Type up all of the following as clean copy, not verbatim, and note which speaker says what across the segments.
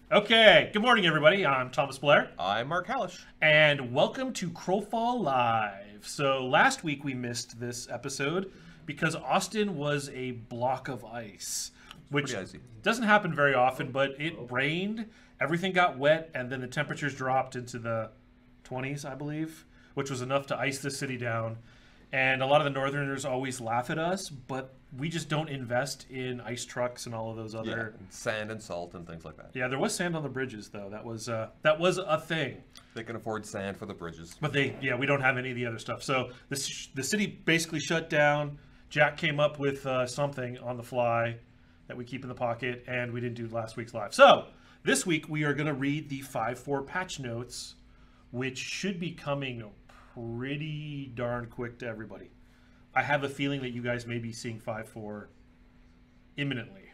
Speaker 1: Okay, good morning, everybody. I'm Thomas Blair,
Speaker 2: I'm Mark Halash.
Speaker 1: and welcome to Crowfall Live. So last week we missed this episode because Austin was a block of ice, which
Speaker 2: pretty icy.
Speaker 1: doesn't happen very often, but it rained, everything got wet, and then the temperatures dropped into the 20s, I believe, which was enough to ice the city down. And a lot of the Northerners always laugh at us, but we just don't invest in ice trucks and all of those other.
Speaker 2: And sand and salt and things like that.
Speaker 1: Yeah, there was sand on the bridges, though. That was a thing.
Speaker 2: They can afford sand for the bridges.
Speaker 1: But we don't have any of the other stuff. So the city basically shut down. Jack came up with something on the fly that we keep in the pocket, and we didn't do last week's live. So this week we are going to read the 5.4 patch notes, which should be coming pretty darn quick to everybody. I have a feeling that you guys may be seeing 5.4 imminently.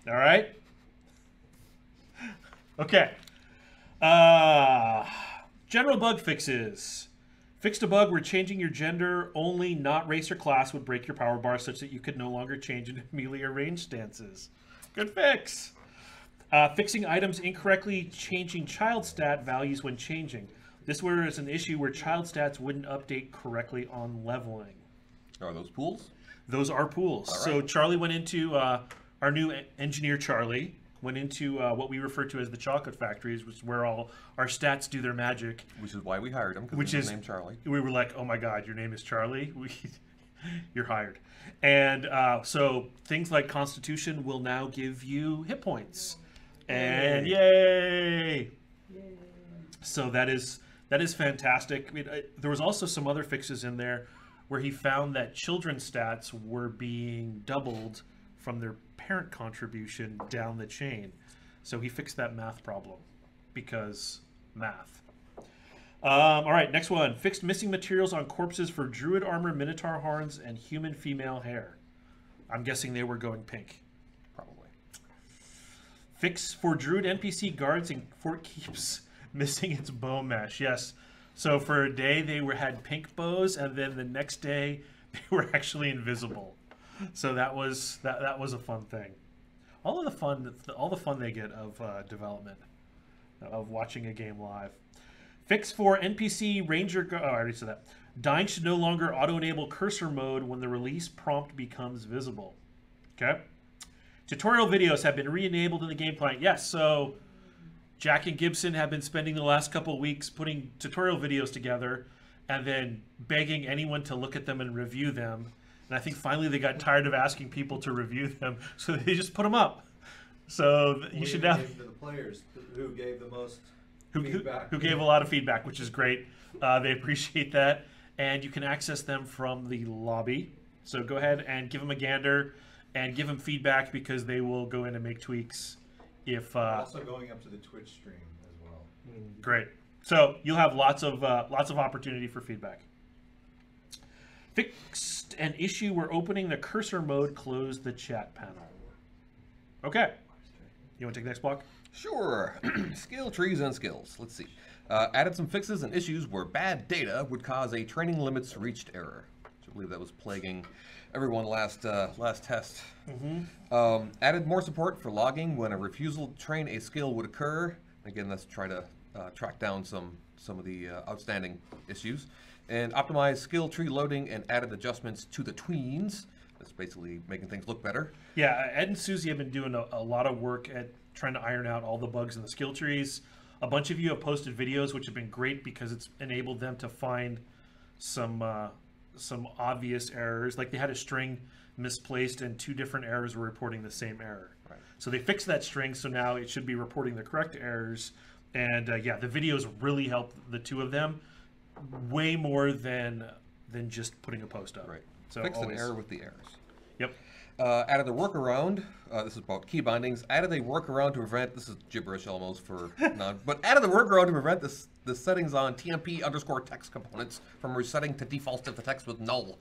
Speaker 1: All right? Okay. General bug fixes. Fixed a bug where changing your gender only, not race or class, would break your power bar such that you could no longer change into melee or range stances. Good fix. Fixing items incorrectly changing child stat values when changing. This was an issue where child stats wouldn't update correctly on leveling.
Speaker 2: Are those pools?
Speaker 1: Those are pools.
Speaker 2: All right.
Speaker 1: So Charlie went into, our new engineer Charlie, went into what we refer to as the chocolate factories, which is where all our stats do their magic.
Speaker 2: Which is why we hired him,
Speaker 1: Which
Speaker 2: because he's
Speaker 1: is-
Speaker 2: named Charlie.
Speaker 1: We were like, oh my God, your name is Charlie? You're hired. And so things like Constitution will now give you hit points. And yay! So that is fantastic. I mean, there was also some other fixes in there where he found that children's stats were being doubled from their parent contribution down the chain. So he fixed that math problem because math. All right, next one. Fixed missing materials on corpses for druid armor, minotaur horns, and human female hair. I'm guessing they were going pink.
Speaker 2: Probably.
Speaker 1: Fix for druid NPC guards in Fort Keeps missing its bow mesh. Yes. So for a day they had pink bows, and then the next day they were actually invisible. So that was a fun thing. All the fun they get of development, of watching a game live. Fix for NPC Ranger. Oh, I already said that. Dying should no longer auto-enable cursor mode when the release prompt becomes visible. Okay. Tutorial videos have been re-enabled in the game client. Yes. So Jack and Gibson have been spending the last couple of weeks putting tutorial videos together and then begging anyone to look at them and review them. And I think finally they got tired of asking people to review them, so they just put them up. So you should now.
Speaker 3: To the players who gave the most
Speaker 1: who
Speaker 3: feedback.
Speaker 1: gave a lot of feedback, which is great. They appreciate that. And you can access them from the lobby. So go ahead and give them a gander and give them feedback, because they will go in and make tweaks if.
Speaker 3: Also going up to the Twitch stream as well.
Speaker 1: Great. So you'll have lots of opportunity for feedback. Fixed an issue where opening the cursor mode closed the chat panel. Okay. You want to take the next block?
Speaker 2: Sure. Skill trees and skills. Let's see. Added some fixes and issues where bad data would cause a training limits reached error. I believe that was plaguing everyone last test. Added more support for logging when a refusal to train a skill would occur. Again, let's try to track down some of the outstanding issues. And optimized skill tree loading and added adjustments to the tweens. That's basically making things look better.
Speaker 1: Yeah, Ed and Susie have been doing a lot of work at trying to iron out all the bugs in the skill trees. A bunch of you have posted videos, which have been great because it's enabled them to find some obvious errors. Like they had a string misplaced and two different errors were reporting the same error.
Speaker 2: Right.
Speaker 1: So they fixed that string, so now it should be reporting the correct errors. And yeah, the videos really helped the two of them way more than just putting a post up.
Speaker 2: Right.
Speaker 1: So
Speaker 2: Fixed
Speaker 1: always.
Speaker 2: an error with the errors.
Speaker 1: Yep.
Speaker 2: Added a workaround. This is about key bindings. Added a workaround to prevent. This is gibberish almost for non. But added a workaround to prevent the settings on TMP_text components from resetting to default if the text was null.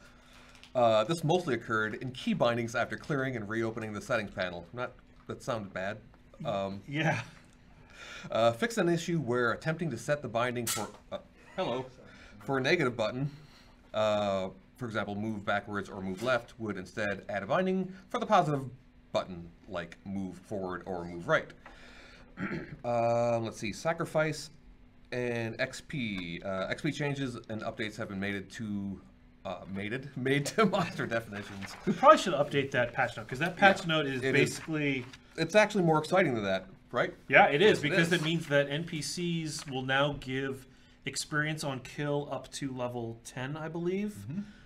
Speaker 2: This mostly occurred in key bindings after clearing and reopening the settings panel. That sounded bad.
Speaker 1: Yeah.
Speaker 2: Fix an issue where attempting to set the binding for for a negative button, for example, move backwards or move left, would instead add a binding for the positive button, like move forward or move right. Let's see. Sacrifice and XP. XP changes and updates have been made to monster definitions.
Speaker 1: We probably should update that patch note because that patch note is basically.
Speaker 2: It's actually more exciting than that, right?
Speaker 1: Yeah, it is
Speaker 2: Yes,
Speaker 1: because it means that NPCs will now give experience on kill up to level 10, I believe.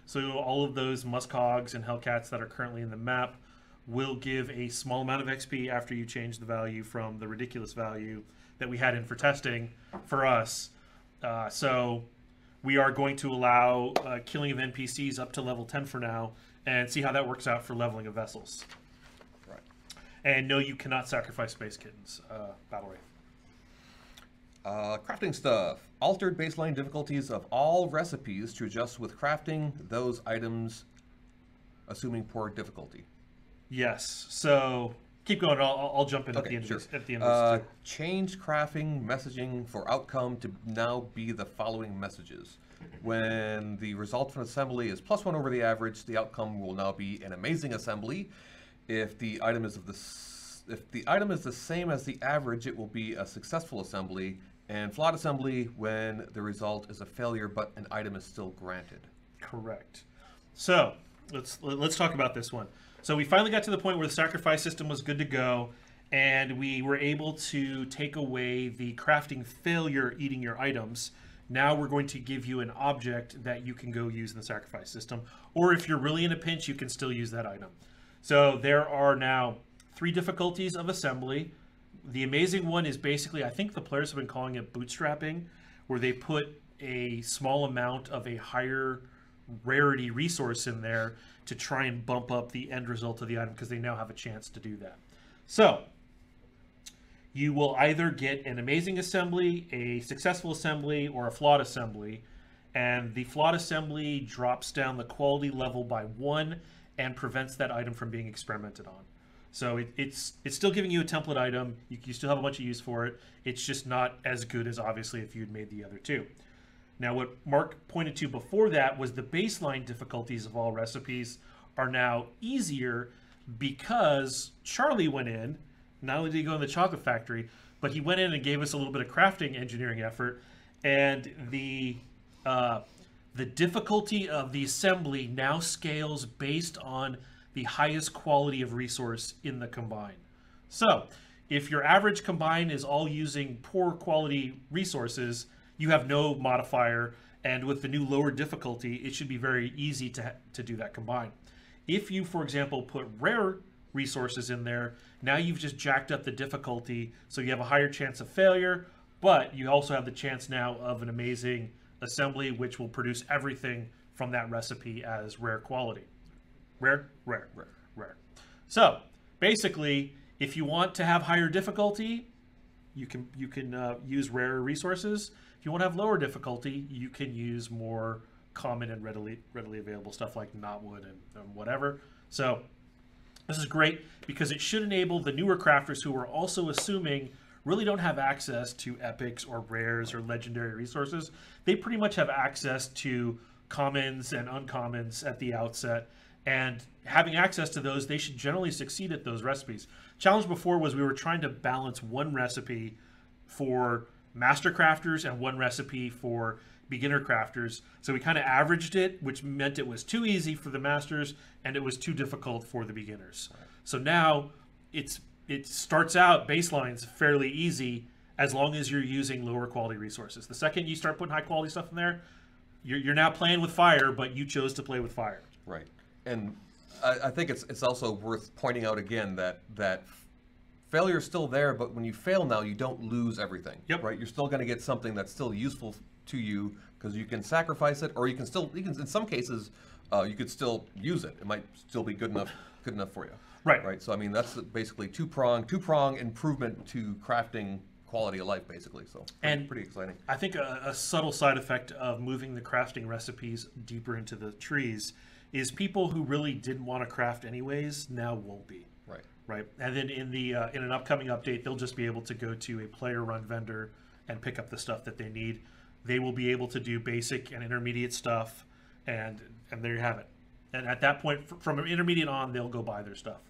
Speaker 1: So all of those Muskogs and Hellcats that are currently in the map will give a small amount of XP after you change the value from the ridiculous value that we had in for testing for us. So we are going to allow killing of NPCs up to level 10 for now and see how that works out for leveling of vessels.
Speaker 2: Right.
Speaker 1: And no, you cannot sacrifice Space Kittens, Battle Wraith.
Speaker 2: Crafting stuff. Altered baseline difficulties of all recipes to adjust with crafting those items, assuming poor difficulty.
Speaker 1: Yes. So keep going. I'll jump in at the end of this. At the end of this
Speaker 2: Change crafting messaging for outcome to now be the following messages. When the result from assembly is +1 over the average, the outcome will now be an amazing assembly. If the item is the same as the average, it will be a successful assembly. And flawed assembly when the result is a failure, but an item is still granted.
Speaker 1: Correct. So let's talk about this one. So we finally got to the point where the sacrifice system was good to go, and we were able to take away the crafting failure eating your items. Now we're going to give you an object that you can go use in the sacrifice system, or if you're really in a pinch, you can still use that item. So there are now 3 difficulties of assembly. The amazing one is basically, I think the players have been calling it bootstrapping, where they put a small amount of a higher rarity resource in there to try and bump up the end result of the item because they now have a chance to do that. So you will either get an amazing assembly, a successful assembly, or a flawed assembly. And the flawed assembly drops down the quality level by 1 and prevents that item from being experimented on. So it's still giving you a template item. You still have a bunch of use for it. It's just not as good as obviously if you'd made the other 2. Now what Mark pointed to before that was the baseline difficulties of all recipes are now easier because Charlie went in. Not only did he go in the chocolate factory, but he went in and gave us a little bit of crafting engineering effort, and the difficulty of the assembly now scales based on the highest quality of resource in the combine. So if your average combine is all using poor quality resources, you have no modifier, and with the new lower difficulty, it should be very easy to do that combine. If you, for example, put rare resources in there, now you've just jacked up the difficulty, so you have a higher chance of failure, but you also have the chance now of an amazing assembly, which will produce everything from that recipe as rare quality. Rare. So basically, if you want to have higher difficulty, you can use rarer resources. If you want to have lower difficulty, you can use more common and readily available stuff like knotwood and whatever. So this is great because it should enable the newer crafters who are also assuming really don't have access to epics or rares or legendary resources. They pretty much have access to commons and uncommons at the outset. And having access to those, they should generally succeed at those recipes. Challenge before was we were trying to balance one recipe for master crafters and one recipe for beginner crafters. So we kind of averaged it, which meant it was too easy for the masters and it was too difficult for the beginners. So now it starts out baselines fairly easy as long as you're using lower quality resources. The second you start putting high quality stuff in there, you're now playing with fire, but you chose to play with fire.
Speaker 2: Right. And I think it's also worth pointing out again that failure is still there, but when you fail now, you don't lose everything.
Speaker 1: Yep.
Speaker 2: Right. You're still going to get something that's still useful to you because you can sacrifice it, or you can in some cases you could still use it. It might still be good enough for you.
Speaker 1: Right.
Speaker 2: Right. So I mean that's basically two prong improvement to crafting quality of life, basically. So pretty exciting.
Speaker 1: I think a subtle side effect of moving the crafting recipes deeper into the trees is people who really didn't want to craft anyways now won't be. Right. And then in an upcoming update, they'll just be able to go to a player-run vendor and pick up the stuff that they need. They will be able to do basic and intermediate stuff, and there you have it. And at that point, from intermediate on, they'll go buy their stuff.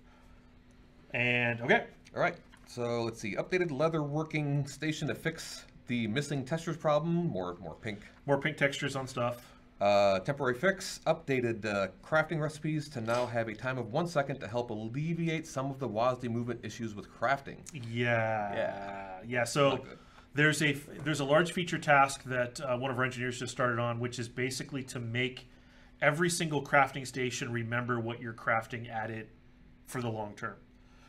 Speaker 1: And okay.
Speaker 2: All right. So let's see. Updated leather working station to fix the missing textures problem. More pink.
Speaker 1: More pink textures on stuff.
Speaker 2: Temporary fix. Updated crafting recipes to now have a time of 1 second to help alleviate some of the WASD movement issues with crafting.
Speaker 1: Yeah. So there's a large feature task that one of our engineers just started on, which is basically to make every single crafting station remember what you're crafting at it for the long term.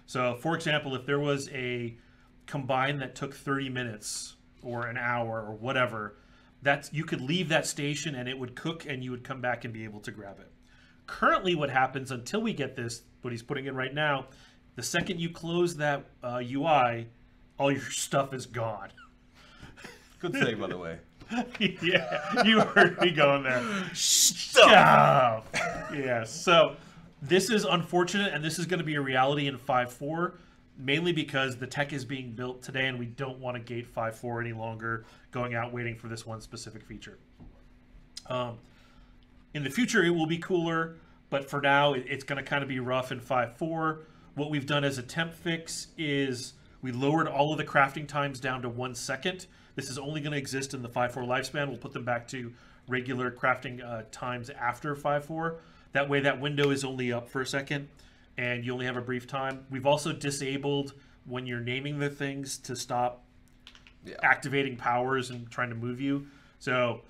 Speaker 1: So, for example, if there was a combine that took 30 minutes or an hour or whatever, you could leave that station and it would cook and you would come back and be able to grab it. Currently, what happens until we get this, what he's putting in right now, the second you close that UI, all your stuff is gone.
Speaker 2: Good save, by the way.
Speaker 1: Yeah, you heard me going there. Stuff. Yeah, so this is unfortunate, and this is going to be a reality in 5.4, mainly because the tech is being built today, and we don't want to gate 5.4 any longer, going out waiting for this one specific feature. In the future, it will be cooler, but for now, it's going to kind of be rough in 5.4. What we've done as a temp fix is we lowered all of the crafting times down to 1 second. This is only going to exist in the 5.4 lifespan. We'll put them back to regular crafting times after 5.4. That way that window is only up for a second, and you only have a brief time. We've also disabled when you're naming the things to stop activating powers and trying to move you. So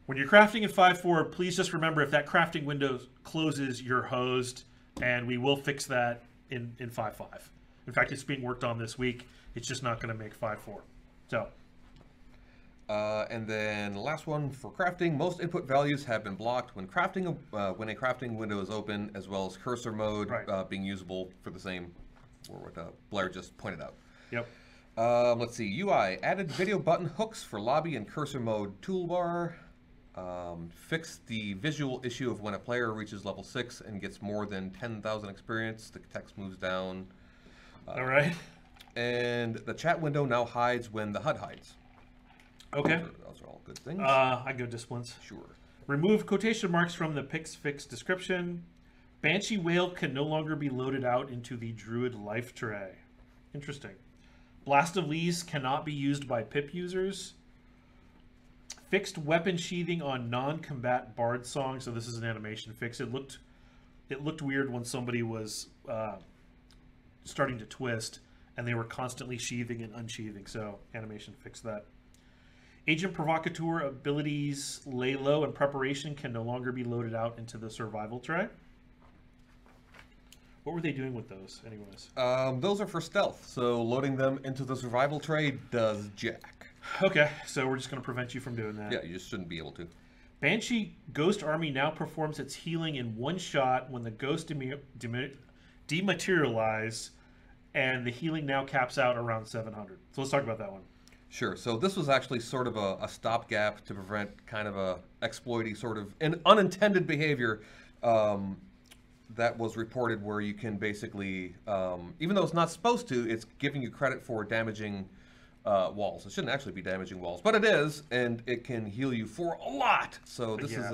Speaker 1: when you're crafting in 5.4, please just remember if that crafting window closes, you're hosed, and we will fix that in 5.5. In fact, it's being worked on this week. It's just not going to make 5.4. So.
Speaker 2: And then the last one for crafting, most input values have been blocked when a crafting window is open, as well as cursor mode being usable for the same, or what Blair just pointed out.
Speaker 1: Yep.
Speaker 2: Let's see, UI, added video button hooks for lobby and cursor mode toolbar. Fixed the visual issue of when a player reaches level 6 and gets more than 10,000 experience, the text moves down.
Speaker 1: All right.
Speaker 2: And the chat window now hides when the HUD hides.
Speaker 1: Okay.
Speaker 2: Those are all good things.
Speaker 1: I go disciplines.
Speaker 2: Sure.
Speaker 1: Remove quotation marks from the Pix Fix description. Banshee Whale can no longer be loaded out into the Druid life tray. Interesting. Blast of Lees cannot be used by pip users. Fixed weapon sheathing on non-combat bard songs. So this is an animation fix. It looked weird when somebody was starting to twist and they were constantly sheathing and unsheathing. So animation fixed that. Agent Provocateur abilities lay low and preparation can no longer be loaded out into the survival tray. What were they doing with those anyways?
Speaker 2: Those are for stealth, so loading them into the survival tray does jack.
Speaker 1: Okay, so we're just going to prevent you from doing that.
Speaker 2: Yeah, you just shouldn't be able to.
Speaker 1: Banshee Ghost Army now performs its healing in one shot when the ghost dematerialize, and the healing now caps out around 700. So let's talk about that one.
Speaker 2: Sure. So this was actually sort of a stopgap to prevent kind of a exploity sort of an unintended behavior that was reported, where you can basically, even though it's not supposed to, it's giving you credit for damaging walls. It shouldn't actually be damaging walls, but it is, and it can heal you for a lot. So this is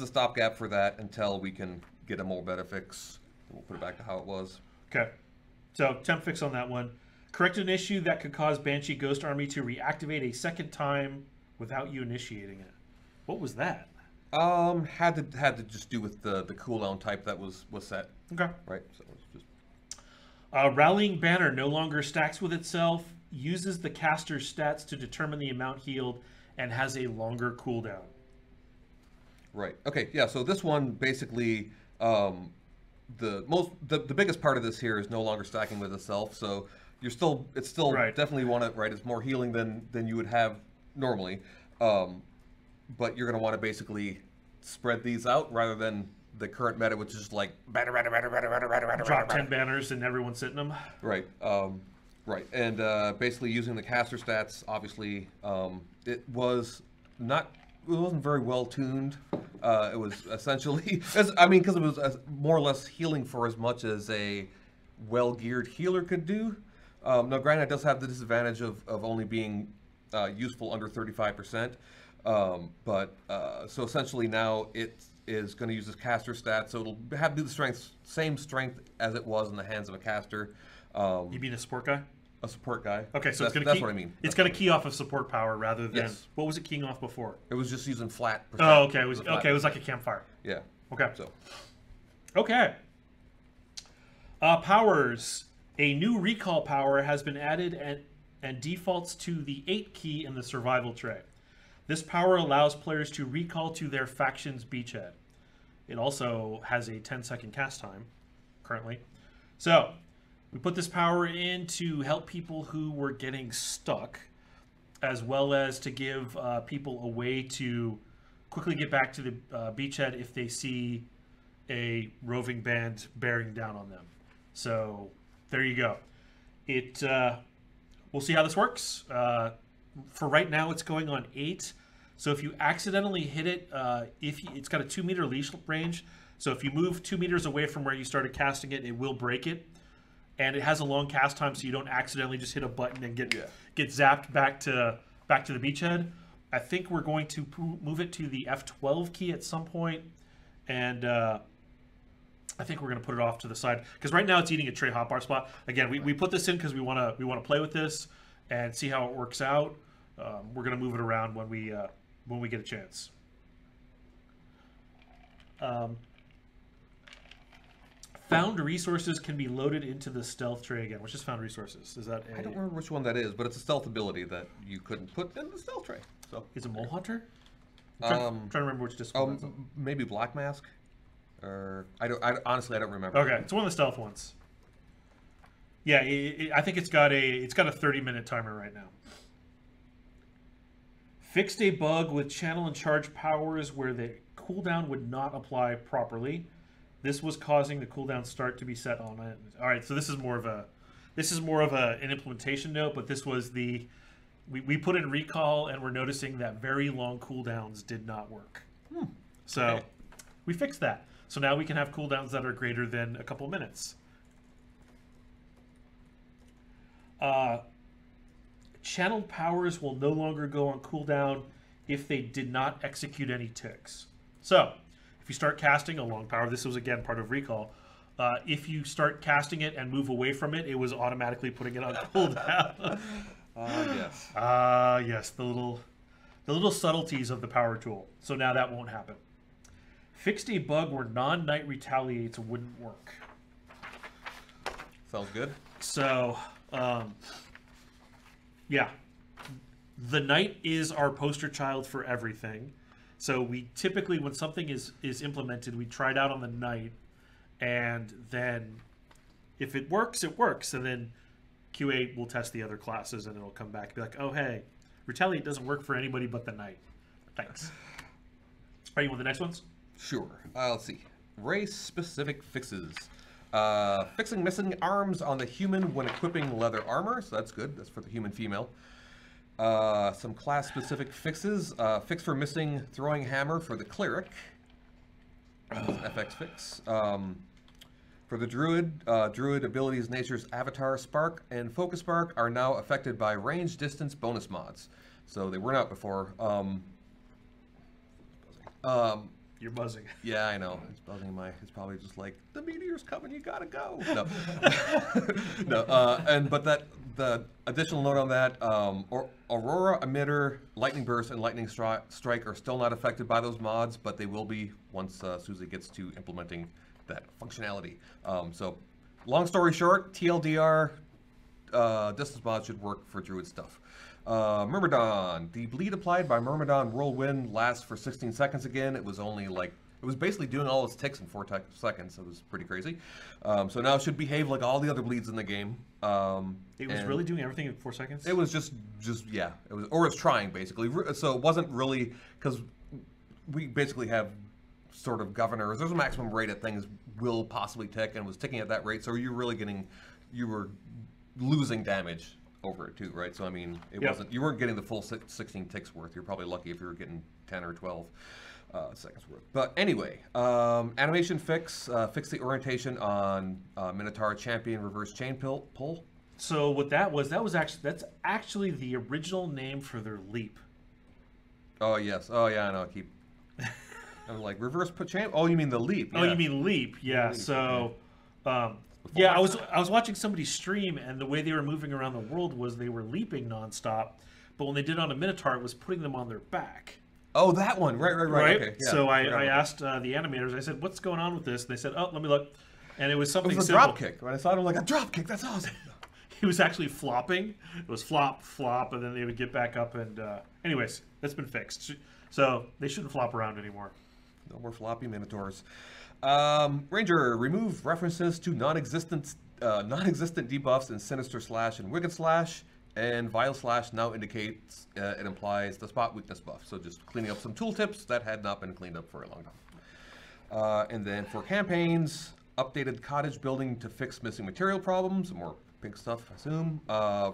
Speaker 2: a stopgap for that until we can get a more better fix. We'll put it back to how it was.
Speaker 1: Okay. So temp fix on that one. Correct an issue that could cause Banshee Ghost Army to reactivate a second time without you initiating it. What was that?
Speaker 2: Had to just do with the cooldown type that was set.
Speaker 1: Okay.
Speaker 2: Right. So it's just
Speaker 1: Rallying Banner no longer stacks with itself, uses the caster's stats to determine the amount healed, and has a longer cooldown.
Speaker 2: Right. Okay. Yeah. So this one basically, the biggest part of this here is no longer stacking with itself. So it's still definitely want to, right? It's more healing than you would have normally, but you're going to want to basically spread these out rather than the current meta, which is just like banner.
Speaker 1: Drop 10 banners and everyone's sitting them.
Speaker 2: Right. Right. And basically using the caster stats, obviously, it wasn't very well tuned. It was essentially, because it was more or less healing for as much as a well-geared healer could do. Now, granted, it does have the disadvantage of only being useful under 35%. So essentially now it is going to use this caster stat, so it'll have to do the same strength as it was in the hands of a caster.
Speaker 1: You mean a support guy?
Speaker 2: A support guy.
Speaker 1: Okay, so
Speaker 2: that's what I mean.
Speaker 1: It's going to key off of support power rather than what was it keying off before?
Speaker 2: It was just using flat.
Speaker 1: Oh, okay. It was like a campfire.
Speaker 2: Yeah.
Speaker 1: Okay.
Speaker 2: So.
Speaker 1: Okay. Powers. A new recall power has been added and defaults to the 8 key in the survival tray. This power allows players to recall to their faction's beachhead. It also has a 10-second cast time currently. So we put this power in to help people who were getting stuck, as well as to give people a way to quickly get back to the beachhead if they see a roving band bearing down on them. So there you go. We'll see how this works. For right now, it's going on 8. So if you accidentally hit it, it's got a 2-meter leash range. So if you move 2 meters away from where you started casting it, it will break it. And it has a long cast time, so you don't accidentally just hit a button and get zapped back to the beachhead. I think we're going to move it to the F12 key at some point, and I think we're going to put it off to the side because right now it's eating a tray hotbar spot. Again, we put this in because we want to play with this and see how it works out. We're going to move it around when we get a chance. Found resources can be loaded into the stealth tray again. Which is found resources? Is that
Speaker 2: I don't remember which one that is, but it's a stealth ability that you couldn't put in the stealth tray. So
Speaker 1: is it Mole Hunter? I'm trying to remember which discipline.
Speaker 2: Maybe Black Mask, or honestly I don't remember.
Speaker 1: Okay, it's one of the stealth ones. Yeah, I think it's got a 30-minute timer right now. Fixed a bug with channel and charge powers where the cooldown would not apply properly. This was causing the cooldown start to be set on it. All right, so this is more of an implementation note, but this was we put in recall and we're noticing that very long cooldowns did not work. So we fixed that. So now we can have cooldowns that are greater than a couple minutes. Channeled powers will no longer go on cooldown if they did not execute any ticks. So if you start casting a long power, this was again part of recall. If you start casting it and move away from it, it was automatically putting it on cooldown.
Speaker 2: Yes.
Speaker 1: Yes, the little subtleties of the power tool. So now that won't happen. Fixed a bug where non-knight retaliates wouldn't work.
Speaker 2: Sounds good.
Speaker 1: So, yeah, the knight is our poster child for everything. So we typically, when something is implemented, we try it out on the knight, and then if it works, it works, and then QA will test the other classes, and it'll come back and be like, oh, hey, retaliate doesn't work for anybody but the knight. Thanks. Are you with the next ones?
Speaker 2: Sure. Let's see. Race-specific fixes. Fixing missing arms on the human when equipping leather armor, so that's good. That's for the human female. Some class-specific fixes. Fix for missing throwing hammer for the cleric. FX fix. For the druid, druid abilities Nature's Avatar Spark and Focus Spark are now affected by range distance bonus mods. So they were not before.
Speaker 1: You're buzzing.
Speaker 2: Yeah, I know. It's buzzing it's probably just like, the meteor's coming, you gotta go. No. No, but the additional note on that, Aurora Emitter, Lightning Burst, and Lightning Strike are still not affected by those mods, but they will be once Susie gets to implementing that functionality. So, long story short, TLDR, distance mod should work for Druid stuff. Myrmidon. The bleed applied by Myrmidon Whirlwind lasts for 16 seconds again. It was only like, it was basically doing all its ticks in 4 seconds. It was pretty crazy. So now it should behave like all the other bleeds in the game.
Speaker 1: It was really doing everything in 4 seconds?
Speaker 2: It was just yeah. It was, or it's trying basically. So it wasn't really, because we basically have sort of governors. There's a maximum rate that things will possibly tick, and it was ticking at that rate. So you were losing damage over it too, right? So I mean, you weren't getting the full 16 ticks worth. You're probably lucky if you were getting 10 or 12 seconds worth. But anyway, animation fix the orientation on Minotaur Champion reverse chain pull.
Speaker 1: So what that's actually the original name for their leap.
Speaker 2: Oh yes. Oh yeah. I know. I'm like reverse put champ. Oh, you mean the leap?
Speaker 1: Oh,
Speaker 2: yeah.
Speaker 1: you mean leap? Yeah.
Speaker 2: Leap,
Speaker 1: so. Yeah, I was watching somebody stream, and the way they were moving around the world was they were leaping nonstop, but when they did on a Minotaur, it was putting them on their back.
Speaker 2: Oh, that one. Right. Okay. Yeah,
Speaker 1: So I
Speaker 2: forgot about
Speaker 1: asked the animators, I said, what's going on with this? And they said, oh, let me look. And it was
Speaker 2: that.
Speaker 1: something
Speaker 2: It was a
Speaker 1: simple.
Speaker 2: drop kick. When I saw it, I'm like, a drop kick. That's awesome.
Speaker 1: He was actually flopping. It was flop, flop, and then they would get back up. And anyways, that's been fixed. So they shouldn't flop around anymore.
Speaker 2: No more floppy Minotaurs. Ranger, remove references to non-existent debuffs in Sinister Slash and Wicked Slash, and Vile Slash now indicates it implies the spot weakness buff. So just cleaning up some tooltips that had not been cleaned up for a long time. And then for campaigns, updated cottage building to fix missing material problems, more pink stuff, I assume.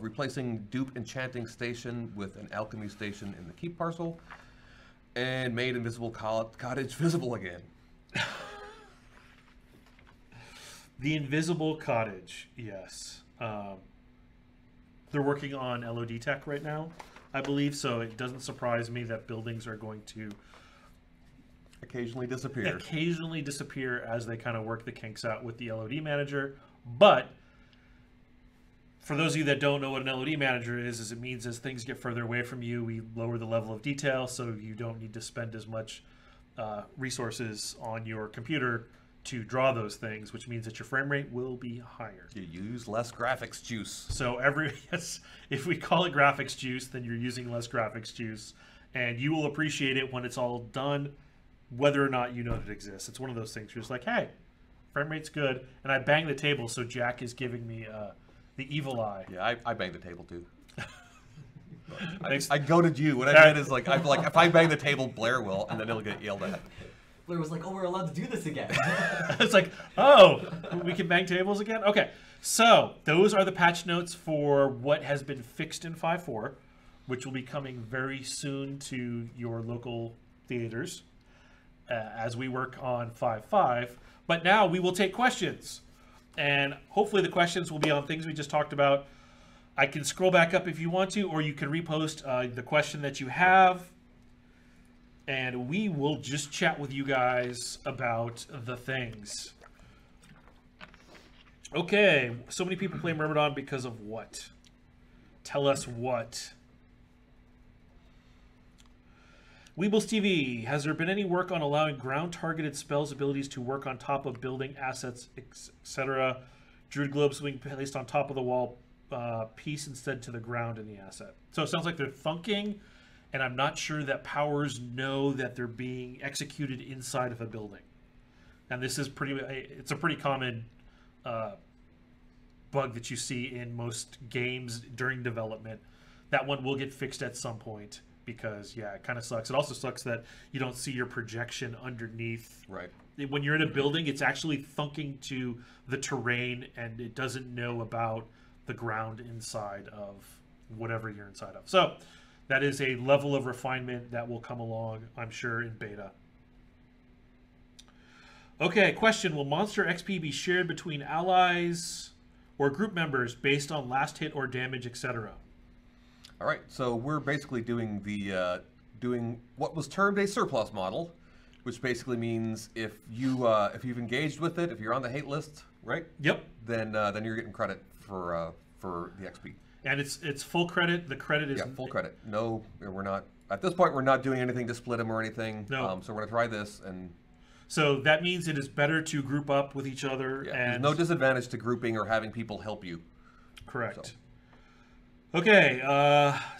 Speaker 2: Replacing dupe enchanting station with an alchemy station in the keep parcel, and made invisible cottage visible again.
Speaker 1: The Invisible Cottage, yes. They're working on LOD tech right now, I believe, so it doesn't surprise me that buildings are going to
Speaker 2: Occasionally disappear
Speaker 1: as they kind of work the kinks out with the LOD manager. But for those of you that don't know what an LOD manager is it means as things get further away from you, we lower the level of detail so you don't need to spend as much resources on your computer to draw those things, which means that your frame rate will be higher.
Speaker 2: You use less graphics juice.
Speaker 1: So if we call it graphics juice, then you're using less graphics juice, and you will appreciate it when it's all done, whether or not you know that it exists. It's one of those things. You're just like, hey, frame rate's good, and I bang the table, so Jack is giving me the evil eye.
Speaker 2: Yeah, I bang the table too.
Speaker 1: Thanks.
Speaker 2: I goaded you. What I meant is like, I'm like, if I bang the table, Blair will, and then he'll get yelled at.
Speaker 4: Blair was like, oh, we're allowed to do this again.
Speaker 1: It's like, oh, we can bang tables again? Okay, so those are the patch notes for what has been fixed in 5.4, which will be coming very soon to your local theaters as we work on 5.5. But now we will take questions, and hopefully the questions will be on things we just talked about. I can scroll back up if you want to, or you can repost the question that you have, and we will just chat with you guys about the things. Okay, so many people play Myrmidon because of what? Tell us what. Weebles TV, has there been any work on allowing ground-targeted spells abilities to work on top of building assets, etc.? Druid globes being placed on top of the wall piece instead to the ground in the asset. So it sounds like they're thunking, and I'm not sure that powers know that they're being executed inside of a building. And this is it's a pretty common bug that you see in most games during development. That one will get fixed at some point because, yeah, it kind of sucks. It also sucks that you don't see your projection underneath.
Speaker 2: Right.
Speaker 1: When you're in a building, it's actually thunking to the terrain, and it doesn't know about the ground inside of whatever you're inside of. So that is a level of refinement that will come along, I'm sure, in beta. Okay, question. Will monster XP be shared between allies or group members based on last hit or damage, etc.?
Speaker 2: All right, so we're basically doing the doing what was termed a surplus model, which basically means if you've engaged with it, if you're on the hate list, right?
Speaker 1: Yep.
Speaker 2: Then you're getting credit for the XP.
Speaker 1: And it's full credit. The credit is
Speaker 2: full credit. No, we're not at this point. We're not doing anything to split them or anything.
Speaker 1: No.
Speaker 2: So we're gonna try this, and
Speaker 1: so that means it is better to group up with each other.
Speaker 2: yeah,
Speaker 1: and
Speaker 2: there's no disadvantage to grouping or having people help you.
Speaker 1: Correct.
Speaker 2: So.
Speaker 1: Okay,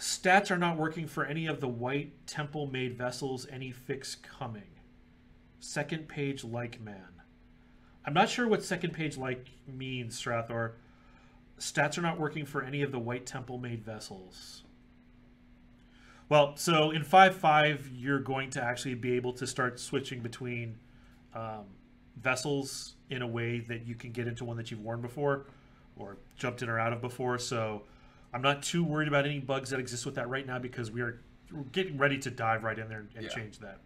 Speaker 1: stats are not working for any of the white temple-made vessels. Any fix coming? Second page like man. I'm not sure what second page like means, Strathor. Stats are not working for any of the white temple-made vessels. Well, so in 5.5, you're going to actually be able to start switching between vessels in a way that you can get into one that you've worn before or jumped in or out of before. So I'm not too worried about any bugs that exist with that right now because we're getting ready to dive right in there and change that.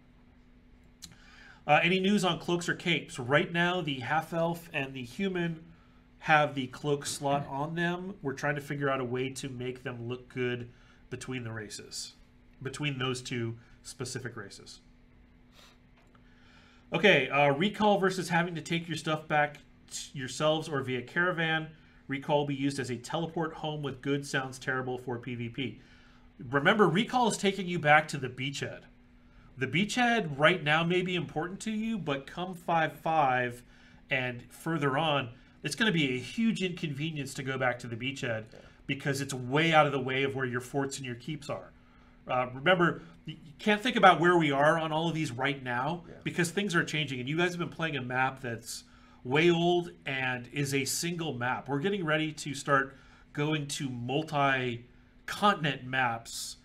Speaker 1: Any news on cloaks or capes? Right now, the half-elf and the human have the cloak slot on them. We're trying to figure out a way to make them look good between the races, between those two specific races. Okay, recall versus having to take your stuff back yourselves or via caravan. Recall will be used as a teleport home with good sounds terrible for PvP. Remember, recall is taking you back to the beachhead. The beachhead right now may be important to you, but come 5.5 and further on, it's going to be a huge inconvenience to go back to the beachhead because it's way out of the way of where your forts and your keeps are. Remember, you can't think about where we are on all of these right now because things are changing, and you guys have been playing a map that's way old and is a single map. We're getting ready to start going to multi-continent maps,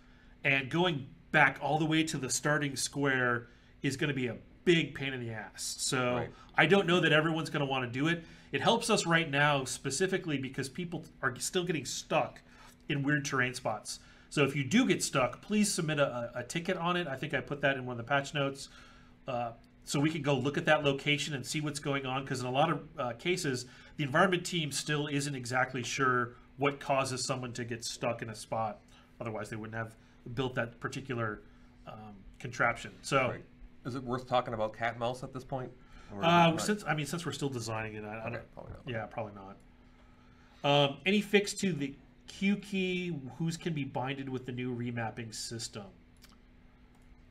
Speaker 1: and going back all the way to the starting square is going to be a big pain in the ass. So I don't know that everyone's going to want to do it. It helps us right now specifically because people are still getting stuck in weird terrain spots. So if you do get stuck, please submit a ticket on it. I think I put that in one of the patch notes. So we can go look at that location and see what's going on, because in a lot of cases, the environment team still isn't exactly sure what causes someone to get stuck in a spot. Otherwise, they wouldn't have built that particular contraption. So,
Speaker 2: is it worth talking about cat and mouse at this point?
Speaker 1: Since we're still designing it, I don't.
Speaker 2: Probably not.
Speaker 1: Yeah, probably not. Any fix to the Q key? Whose can be binded with the new remapping system?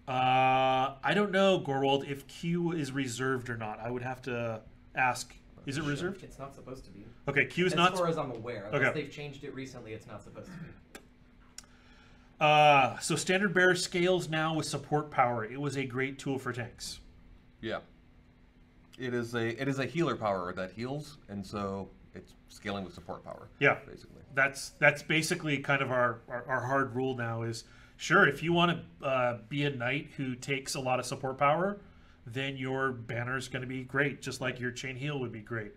Speaker 1: I don't know, Gorwald, if Q is reserved or not. I would have to ask. Is it reserved?
Speaker 4: It's not supposed to be.
Speaker 1: Okay, Q is not.
Speaker 4: As far as I'm aware, unless they've changed it recently, it's not supposed to be.
Speaker 1: So standard bearer scales now with support power. It was a great tool for tanks.
Speaker 2: Yeah. It is a healer power that heals, and so it's scaling with support power.
Speaker 1: Yeah.
Speaker 2: Basically.
Speaker 1: That's basically kind of our hard rule now is, sure, if you want to be a knight who takes a lot of support power, then your banner is going to be great, just like your chain heal would be great.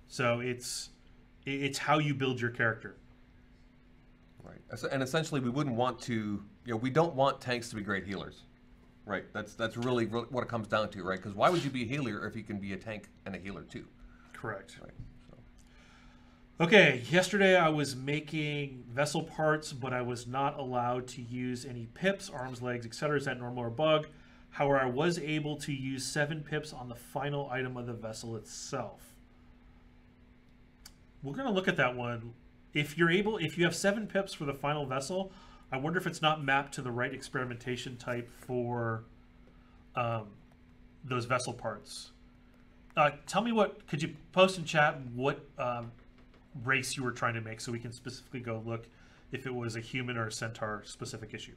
Speaker 1: So it's how you build your character.
Speaker 2: Right. And essentially, we wouldn't want to, we don't want tanks to be great healers. Right. That's really what it comes down to, right? Because why would you be a healer if you can be a tank and a healer too?
Speaker 1: Correct.
Speaker 2: Right.
Speaker 1: Okay, yesterday I was making vessel parts, but I was not allowed to use any pips, arms, legs, etc. Is that normal or bug? However, I was able to use 7 pips on the final item of the vessel itself. We're going to look at that one. If you have 7 pips for the final vessel, I wonder if it's not mapped to the right experimentation type for those vessel parts. Tell me could you post in chat what race you were trying to make so we can specifically go look if it was a human or a centaur specific issue.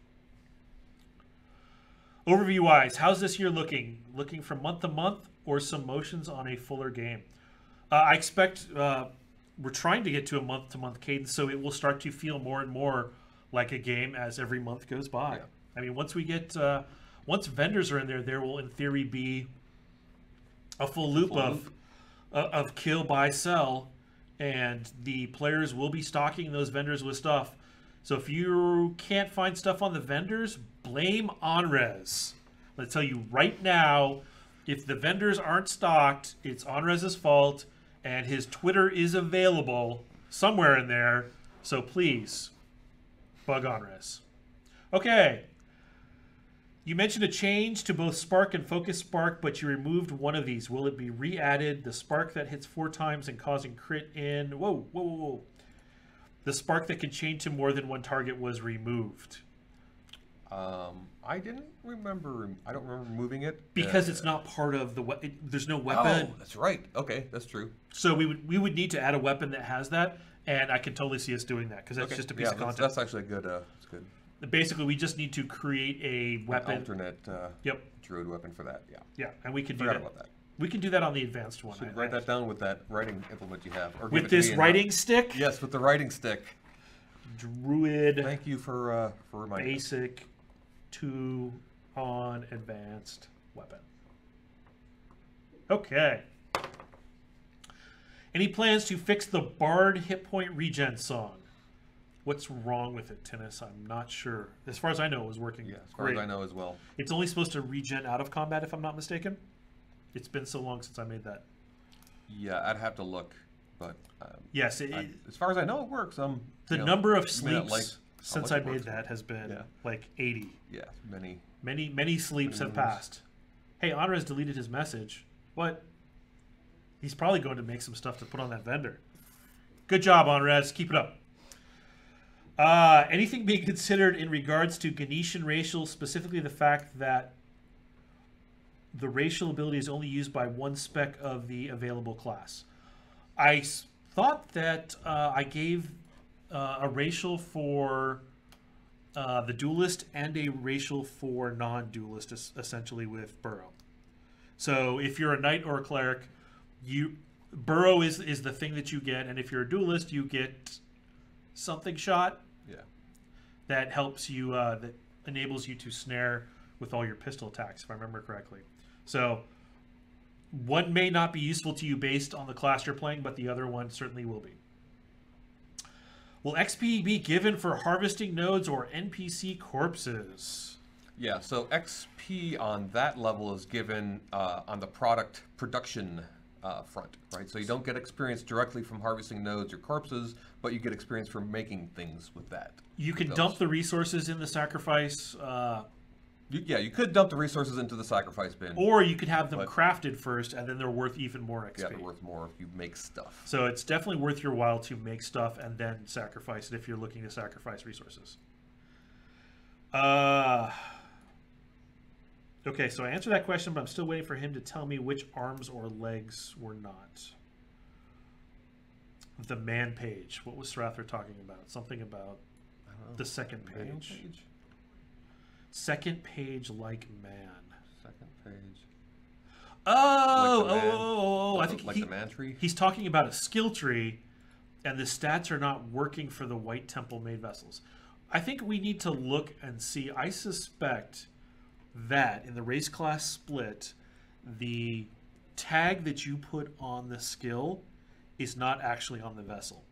Speaker 1: Overview wise, how's this year looking? Looking from month to month or some motions on a fuller game? I expect we're trying to get to a month to month cadence, so it will start to feel more and more like a game as every month goes by. Yeah. I mean, once we get once vendors are in there will in theory be a full loop of kill, buy, sell. And the players will be stocking those vendors with stuff. So if you can't find stuff on the vendors, blame Onres. Let's tell you right now, if the vendors aren't stocked, it's Onres's fault, and his Twitter is available somewhere in there. So please, bug Onres. Okay. You mentioned a change to both Spark and Focus Spark, but you removed one of these. Will it be re-added? The Spark that hits 4 times and causing crit in... Whoa. The Spark that can chain to more than one target was removed.
Speaker 2: I didn't remember... I don't remember removing it.
Speaker 1: Because it's not part of the... There's no weapon.
Speaker 2: Oh, that's right. Okay, that's true.
Speaker 1: So we would need to add a weapon that has that, and I can totally see us doing that, because that's just a piece of content.
Speaker 2: That's actually a good... That's good.
Speaker 1: Basically, we just need to create a weapon.
Speaker 2: An alternate druid weapon for that,
Speaker 1: Yeah, and we can do that.
Speaker 2: About that.
Speaker 1: We can do that on the advanced one.
Speaker 2: Should write that down with that writing implement you have. Or
Speaker 1: with this writing stick?
Speaker 2: Yes, with the writing stick.
Speaker 1: Druid.
Speaker 2: Thank you for reminding me.
Speaker 1: Basic 2 on advanced weapon. Okay. Any plans to fix the Bard hit point regen song? What's wrong with it, Tennis? I'm not sure. As far as I know, it was working.
Speaker 2: Yeah, as far as I know as well.
Speaker 1: It's only supposed to regen out of combat, if I'm not mistaken. It's been so long since I made that.
Speaker 2: Yeah, I'd have to look, but
Speaker 1: yes,
Speaker 2: as far as I know, it works.
Speaker 1: The number of sleeps since I made that has been like 80.
Speaker 2: Yeah, many
Speaker 1: sleeps have passed. Hey, Honor has deleted his message. What? He's probably going to make some stuff to put on that vendor. Good job, Onrez. Keep it up. Anything being considered in regards to Ganetian racial, specifically the fact that the racial ability is only used by one spec of the available class. I thought that I gave a racial for the duelist and a racial for non-duelist, essentially with Burrow. So if you're a knight or a cleric, Burrow is the thing that you get, and if you're a duelist, you get something shot.
Speaker 2: Yeah.
Speaker 1: That helps you, that enables you to snare with all your pistol attacks, if I remember correctly. So one may not be useful to you based on the class you're playing, but the other one certainly will be. Will XP be given for harvesting nodes or NPC corpses?
Speaker 2: Yeah, so XP on that level is given on the production front, right? So you don't get experience directly from harvesting nodes or corpses, but you get experience from making things with that.
Speaker 1: You can dump the resources in the sacrifice.
Speaker 2: You could dump the resources into the sacrifice bin.
Speaker 1: Or you could have them crafted first, and then they're worth even more XP.
Speaker 2: Yeah, they're worth more if you make stuff.
Speaker 1: So it's definitely worth your while to make stuff and then sacrifice it if you're looking to sacrifice resources. Okay, so I answered that question, but I'm still waiting for him to tell me which arms or legs were not. The man page. What was Strather talking about? Something about the second page. Second page like man.
Speaker 2: Second page.
Speaker 1: I think
Speaker 2: like the man tree?
Speaker 1: He's talking about a skill tree, and the stats are not working for the White Temple made vessels. I think we need to look and see. I suspect that in the race class split, the tag that you put on the skill is not actually on the vessel.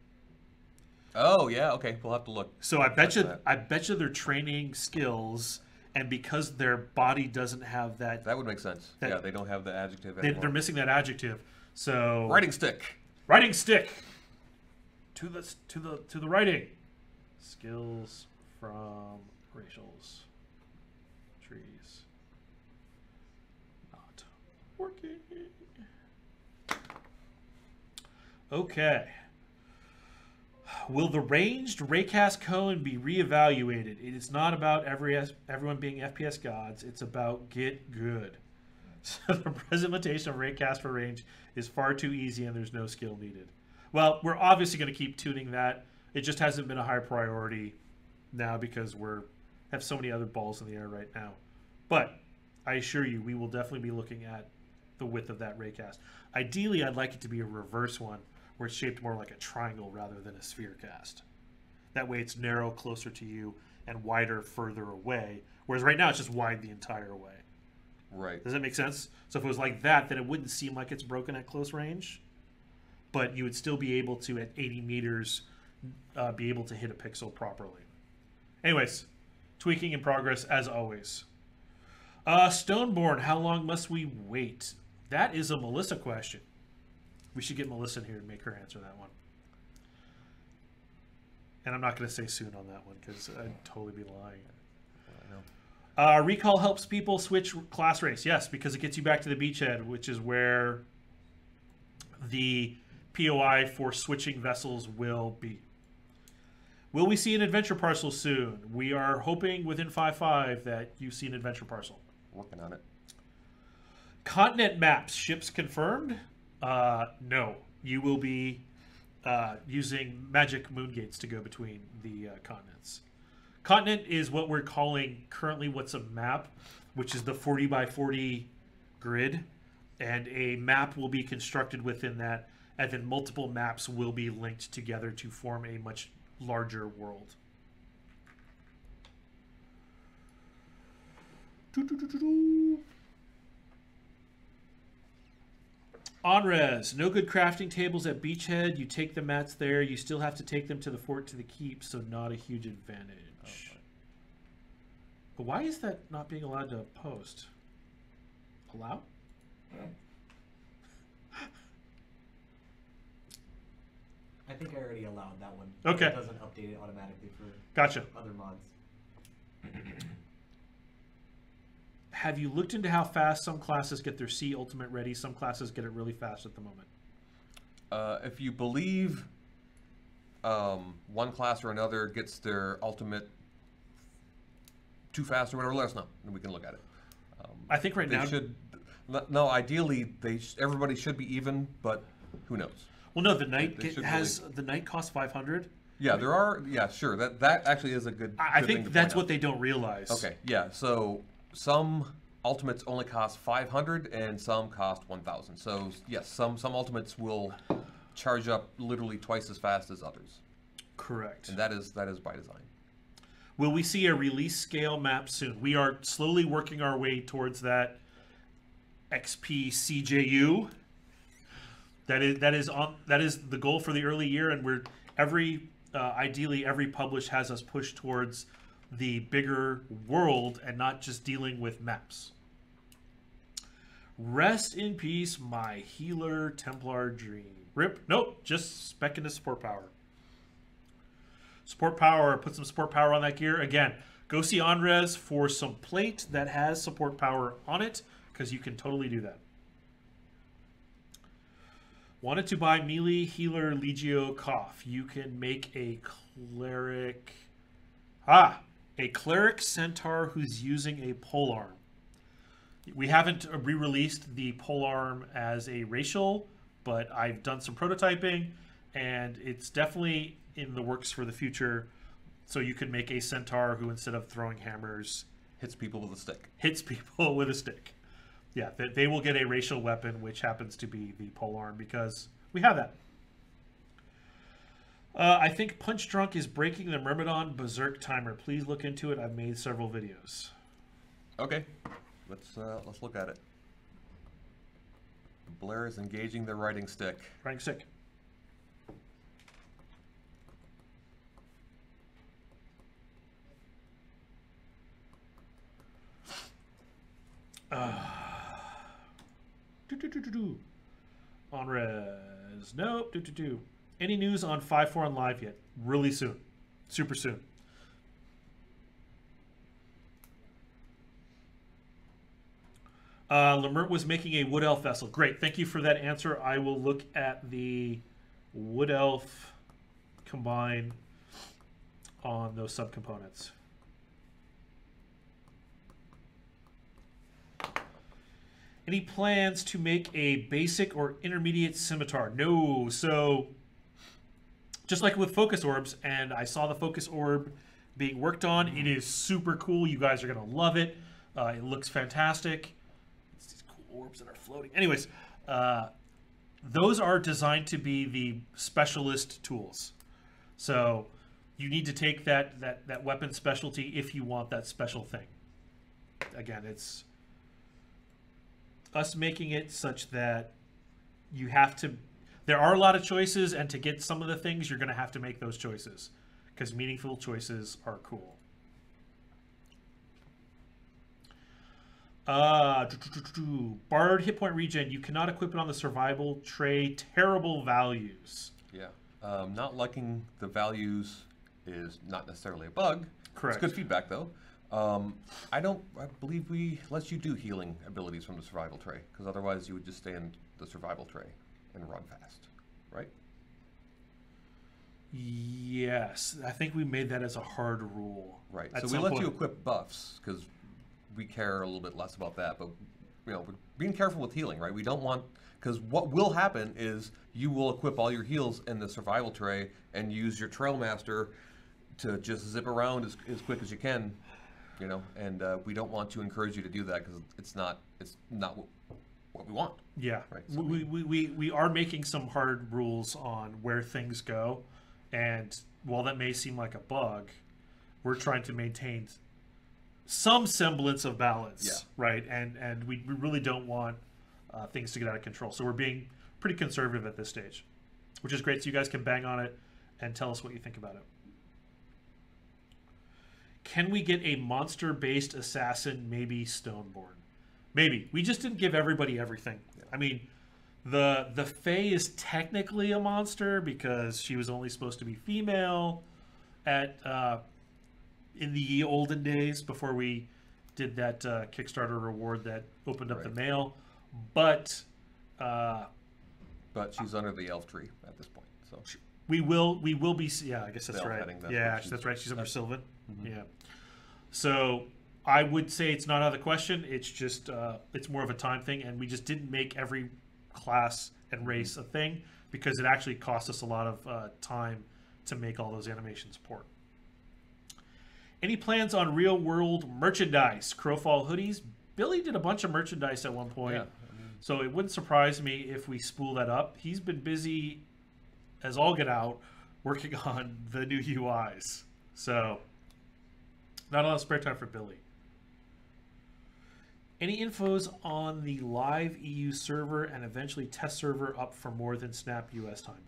Speaker 2: Oh yeah, okay. We'll have to look.
Speaker 1: So I bet you they're training skills, and because their body doesn't have that.
Speaker 2: That would make sense. Yeah, they don't have the adjective
Speaker 1: anymore. They're missing that adjective. So
Speaker 2: writing stick.
Speaker 1: Writing stick. To the writing. Skills from racials. Trees. Not working. Okay. Will the ranged Raycast cone be reevaluated? It is not about everyone being FPS gods. It's about get good. So the presentation of Raycast for range is far too easy and there's no skill needed. Well, we're obviously going to keep tuning that. It just hasn't been a high priority now because have so many other balls in the air right now. But I assure you, we will definitely be looking at the width of that Raycast. Ideally, I'd like it to be a reverse one, where it's shaped more like a triangle rather than a sphere cast. That way it's narrow closer to you and wider further away, whereas right now it's just wide the entire way.
Speaker 2: Right.
Speaker 1: Does that make sense? So if it was like that, then it wouldn't seem like it's broken at close range, but you would still be able to, at 80 meters, be able to hit a pixel properly. Anyways, tweaking in progress as always. Stoneborn, how long must we wait? That is a Melissa question. We should get Melissa in here and make her answer that one. And I'm not going to say soon on that one because I'd totally be lying. I know. Recall helps people switch class race. Yes, because it gets you back to the beachhead, which is where the POI for switching vessels will be. Will we see an adventure parcel soon? We are hoping within 5.5 that you see an adventure parcel.
Speaker 2: Working on it.
Speaker 1: Continent maps. Ships confirmed? No. You will be using magic moon gates to go between the continents. Continent is what we're calling currently what's a map, which is the 40 by 40 grid. And a map will be constructed within that, and then multiple maps will be linked together to form a much larger world. Onres, no good crafting tables at Beachhead. You take the mats there. You still have to take them to the fort to the keep, so not a huge advantage. Okay. But why is that not being allowed to post? Allow?
Speaker 4: I think I already allowed that one.
Speaker 1: Okay.
Speaker 4: It doesn't update it automatically for other mods.
Speaker 1: Have you looked into how fast some classes get their C ultimate ready? Some classes get it really fast at the moment.
Speaker 2: If you believe one class or another gets their ultimate too fast or whatever, let us know, and we can look at it.
Speaker 1: I think right now
Speaker 2: should. No, ideally everybody should be even, but who knows?
Speaker 1: Well, no, the knight the knight costs 500.
Speaker 2: Yeah, there are. Yeah, sure. That actually is a good.
Speaker 1: I
Speaker 2: good
Speaker 1: think
Speaker 2: thing to
Speaker 1: that's
Speaker 2: point
Speaker 1: what
Speaker 2: out.
Speaker 1: they don't realize.
Speaker 2: Okay, yeah. So some ultimates only cost 500, and some cost 1,000. So yes, some ultimates will charge up literally twice as fast as others.
Speaker 1: Correct.
Speaker 2: And that is by design.
Speaker 1: Will we see a release scale map soon? We are slowly working our way towards that XP CJU. That is the goal for the early year, and we're ideally every publish has us push towards the bigger world and not just dealing with maps. Rest in peace, my healer Templar dream. Rip. Nope, just spec into support power. Support power, put some support power on that gear. Again, go see Onres for some plate that has support power on it, because you can totally do that. Wanted to buy melee healer Legio Cough. You can make a cleric... a cleric centaur who's using a polearm. We haven't re-released the polearm as a racial, but I've done some prototyping, and it's definitely in the works for the future. So you can make a centaur who, instead of throwing hammers,
Speaker 2: Hits people with a stick.
Speaker 1: hits people with a stick. Yeah, they will get a racial weapon, which happens to be the polearm, because we have that. I think Punch Drunk is breaking the Myrmidon Berserk timer. Please look into it. I've made several videos.
Speaker 2: Okay, let's look at it. Blair is engaging the writing stick.
Speaker 1: Rank sick. On res. Nope. Any news on 5.4 on live yet? Really soon. Super soon. Lemert was making a Wood Elf vessel. Great. Thank you for that answer. I will look at the Wood Elf combine on those subcomponents. Any plans to make a basic or intermediate scimitar? No. So, just like with focus orbs, and I saw the focus orb being worked on. It is super cool. You guys are going to love it. It looks fantastic. It's these cool orbs that are floating. Anyways, those are designed to be the specialist tools. So, you need to take that weapon specialty if you want that special thing. Again, it's us making it such that you have to... There are a lot of choices, and to get some of the things, you're going to have to make those choices, because meaningful choices are cool. Bard hit point regen. You cannot equip it on the survival tray. Terrible values.
Speaker 2: Yeah. Not liking the values is not necessarily a bug.
Speaker 1: Correct.
Speaker 2: It's good feedback, though. I believe we let you do healing abilities from the survival tray, because otherwise you would just stay in the survival tray and run fast, right?
Speaker 1: Yes, I think we made that as a hard rule.
Speaker 2: Right. So we let you equip buffs because we care a little bit less about that, but we're being careful with healing, right? We don't want, because what will happen is you will equip all your heals in the survival tray and use your Trailmaster to just zip around as quick as you can. And we don't want to encourage you to do that, because it's not what we want.
Speaker 1: Yeah,
Speaker 2: right. So
Speaker 1: we are making some hard rules on where things go, and while that may seem like a bug, we're trying to maintain some semblance of balance.
Speaker 2: Yeah.
Speaker 1: Right, and we really don't want things to get out of control. So we're being pretty conservative at this stage, which is great. So you guys can bang on it and tell us what you think about it. Can we get a monster-based assassin, maybe Stoneborn? Maybe. We just didn't give everybody everything. Yeah. I mean, the Fae is technically a monster because she was only supposed to be female in the olden days before we did that Kickstarter reward that opened up the mail. But
Speaker 2: But she's under the elf tree at this point, so.
Speaker 1: We will be. Yeah, I guess that's
Speaker 2: The elf
Speaker 1: right.
Speaker 2: heading, that's
Speaker 1: Yeah,
Speaker 2: what
Speaker 1: that's right. She's under Sylvan.
Speaker 2: Mhm.
Speaker 1: Yeah. So I would say it's not out of the question. It's just it's more of a time thing, and we just didn't make every class and race a thing because it actually cost us a lot of time to make all those animations port. Any plans on real world merchandise? Crowfall hoodies. Billy did a bunch of merchandise at one point,
Speaker 2: Yeah.
Speaker 1: so it wouldn't surprise me if we spool that up. He's been busy as all get out working on the new UIs, so not a lot of spare time for Billy. Any infos on the live EU server and eventually test server up for more than Snap US time?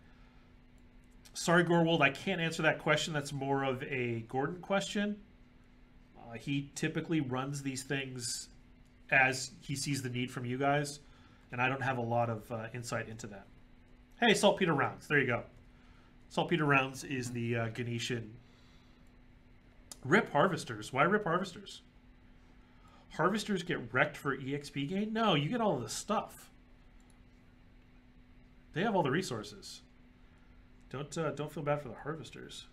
Speaker 1: Sorry, Gorwold, I can't answer that question. That's more of a Gordon question. He typically runs these things as he sees the need from you guys, and I don't have a lot of insight into that. Hey, Saltpeter Rounds. There you go. Saltpeter Rounds is the Ganetian. Rip Harvesters. Why Rip Harvesters? Harvesters get wrecked for EXP gain? No, you get all of the stuff. They have all the resources. Don't feel bad for the Harvesters.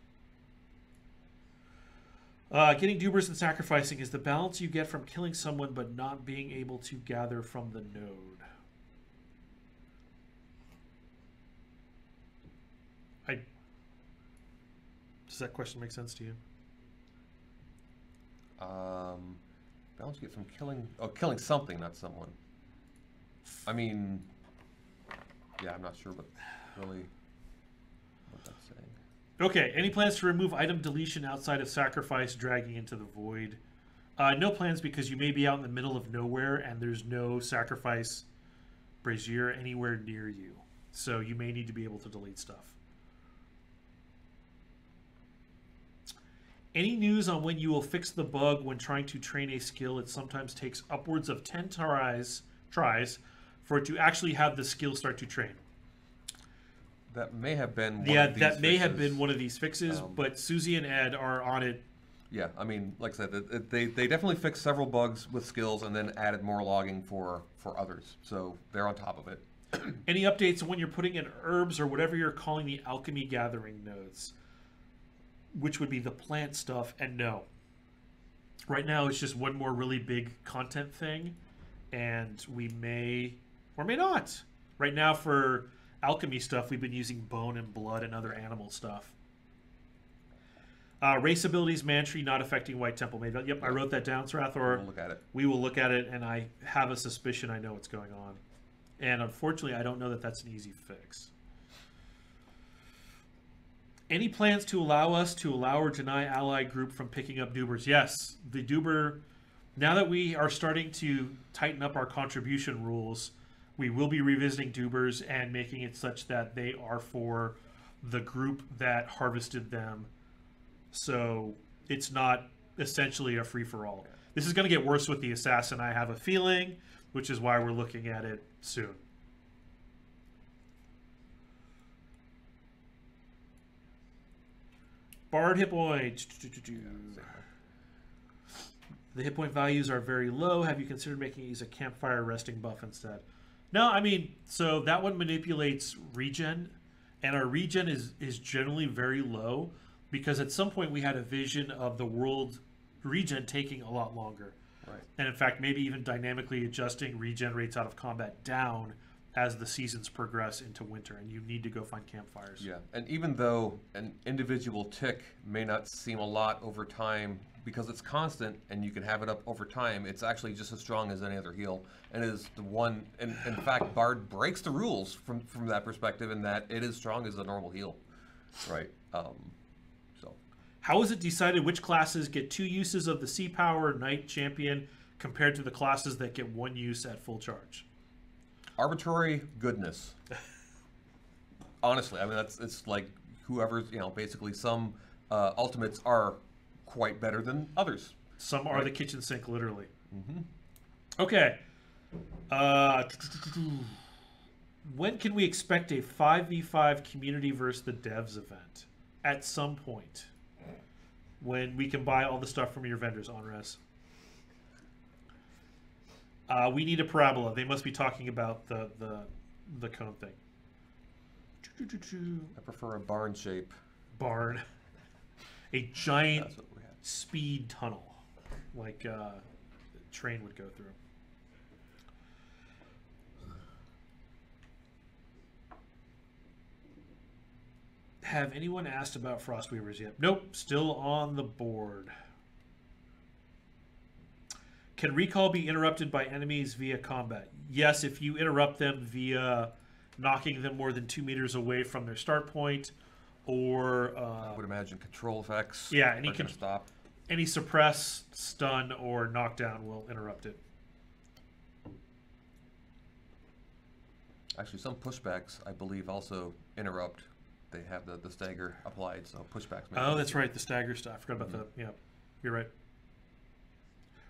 Speaker 1: Getting dubers and sacrificing is the balance you get from killing someone but not being able to gather from the node. Does that question make sense to you?
Speaker 2: Balance you get from killing something, not someone. I mean, yeah, I'm not sure what that's saying.
Speaker 1: Okay, any plans to remove item deletion outside of sacrifice dragging into the void? No plans because you may be out in the middle of nowhere and there's no sacrifice brazier anywhere near you. So you may need to be able to delete stuff. Any news on when you will fix the bug when trying to train a skill? It sometimes takes upwards of 10 tries for it to actually have the skill start to train.
Speaker 2: That may have been one
Speaker 1: yeah,
Speaker 2: of these
Speaker 1: that may have
Speaker 2: fixes.
Speaker 1: been one of these fixes, but Susie and Ed are on it.
Speaker 2: Yeah, I mean, like I said, they definitely fixed several bugs with skills and then added more logging for others. So they're on top of it.
Speaker 1: Any updates on when you're putting in herbs or whatever you're calling the alchemy gathering nodes? Which would be the plant stuff, and no. Right now it's just one more really big content thing, and we may or may not. Right now for alchemy stuff, we've been using bone and blood and other animal stuff. Race abilities, Mantry not affecting White Temple Maid. Yep, I wrote that down, Srathor.
Speaker 2: We'll look at it.
Speaker 1: We will look at it, and I have a suspicion I know what's going on. And unfortunately, I don't know that that's an easy fix. Any plans to allow us to allow or deny ally group from picking up dubers? Yes, the duber, now that we are starting to tighten up our contribution rules, we will be revisiting dubers and making it such that they are for the group that harvested them. So it's not essentially a free-for-all. This is going to get worse with the assassin, I have a feeling, which is why we're looking at it soon. Bard hit point. The hit point values are very low. Have you considered making it use a campfire resting buff instead? No, I mean, so that one manipulates regen, and our regen is generally very low because at some point we had a vision of the world regen taking a lot longer.
Speaker 2: Right.
Speaker 1: And in fact, maybe even dynamically adjusting regen rates out of combat down as the seasons progress into winter, and you need to go find campfires.
Speaker 2: Yeah, and even though an individual tick may not seem a lot over time, because it's constant and you can have it up over time, it's actually just as strong as any other heal, and is the one. And in fact, Bard breaks the rules from that perspective, in that it is strong as a normal heal, right? So,
Speaker 1: how is it decided which classes get 2 uses of the Sea Power Knight Champion compared to the classes that get 1 use at full charge?
Speaker 2: Arbitrary goodness. Honestly, I mean, it's like whoever's, basically some ultimates are quite better than others.
Speaker 1: Some are the kitchen sink, literally.
Speaker 2: Mm-hmm.
Speaker 1: Okay. When can we expect a 5v5 community versus the devs event? At some point. When we can buy all the stuff from your vendors, Onres. We need a parabola. They must be talking about the cone thing.
Speaker 2: I prefer a barn shape.
Speaker 1: Barn. A giant
Speaker 2: That's what we had.
Speaker 1: speed tunnel, like a train would go through. Have anyone asked about Frostweavers yet? Nope, still on the board. Can recall be interrupted by enemies via combat? Yes, if you interrupt them via knocking them more than 2 meters away from their start point, or
Speaker 2: I would imagine control effects.
Speaker 1: yeah,
Speaker 2: are gonna stop.
Speaker 1: any suppress, stun, or knockdown will interrupt it.
Speaker 2: Actually, some pushbacks, I believe, also interrupt. They have the stagger applied, so pushbacks.
Speaker 1: Oh, that's right, the stagger stuff. I forgot about that. Yeah, you're right.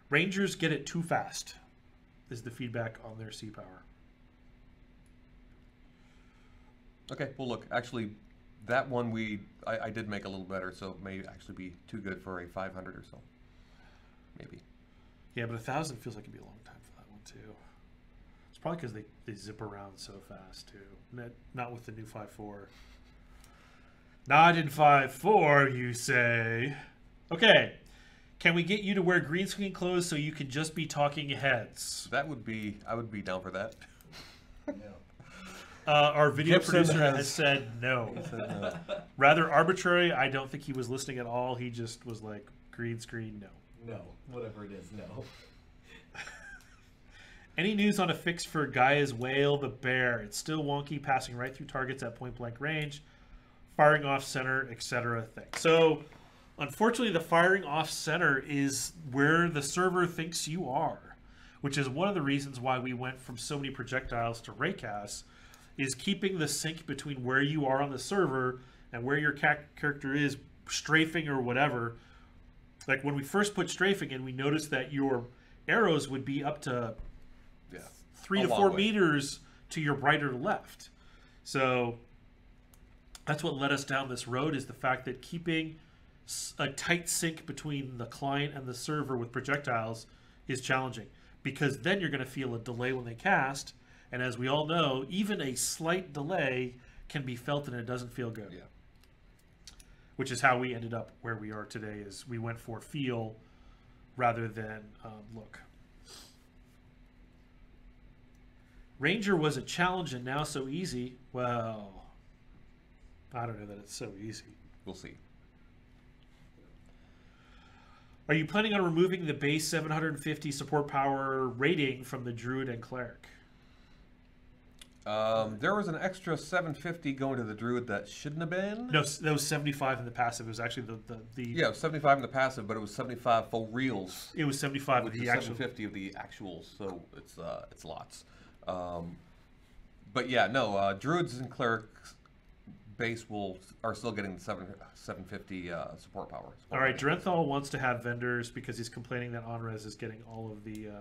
Speaker 1: Rangers get it too fast, is the feedback on their sea power.
Speaker 2: Okay, well, look, actually, that one I did make a little better, so it may actually be too good for a 500 or so. Maybe.
Speaker 1: Yeah, but 1,000 feels like it'd be a long time for that one, too. It's probably because they zip around so fast, too. Not with the new 5.4. Not in 5.4, you say. Okay. Can we get you to wear green screen clothes so you can just be talking heads?
Speaker 2: That would be, I would be down for that.
Speaker 1: Our video
Speaker 2: Gibson
Speaker 1: producer has
Speaker 2: has
Speaker 1: said no.
Speaker 2: Said no.
Speaker 1: Rather arbitrary. I don't think he was listening at all. He just was like, green screen, no.
Speaker 4: No, whatever it is, no.
Speaker 1: Any news on a fix for Gaia's whale, the bear? It's still wonky, passing right through targets at point blank range, firing off center, etc. thing. So, unfortunately, the firing off center is where the server thinks you are, which is one of the reasons why we went from so many projectiles to raycasts, is keeping the sync between where you are on the server and where your character is, strafing or whatever. Like when we first put strafing in, we noticed that your arrows would be up to 3 to 4 meters to your right or left. So that's what led us down this road, is the fact that keeping a tight sync between the client and the server with projectiles is challenging, because then you're going to feel a delay when they cast, and as we all know, even a slight delay can be felt and it doesn't feel good.
Speaker 2: Yeah.
Speaker 1: Which is how we ended up where we are today, is we went for feel rather than look. Ranger was a challenge and now so easy. Well, I don't know that it's so easy.
Speaker 2: We'll see.
Speaker 1: Are you planning on removing the base 750 support power rating from the Druid and Cleric?
Speaker 2: There was an extra 750 going to the Druid that shouldn't have been.
Speaker 1: No, that was 75 in the passive. It was actually the
Speaker 2: Yeah, it was 75 in the passive, but it was 75 full reels.
Speaker 1: It was 75
Speaker 2: with
Speaker 1: with
Speaker 2: the
Speaker 1: the actual.
Speaker 2: 750 of the actuals, so it's lots. But yeah, no, Druids and Clerics base are still getting the 750 support power.
Speaker 1: All right, Drenthal wants to have vendors because he's complaining that Onres is getting all of the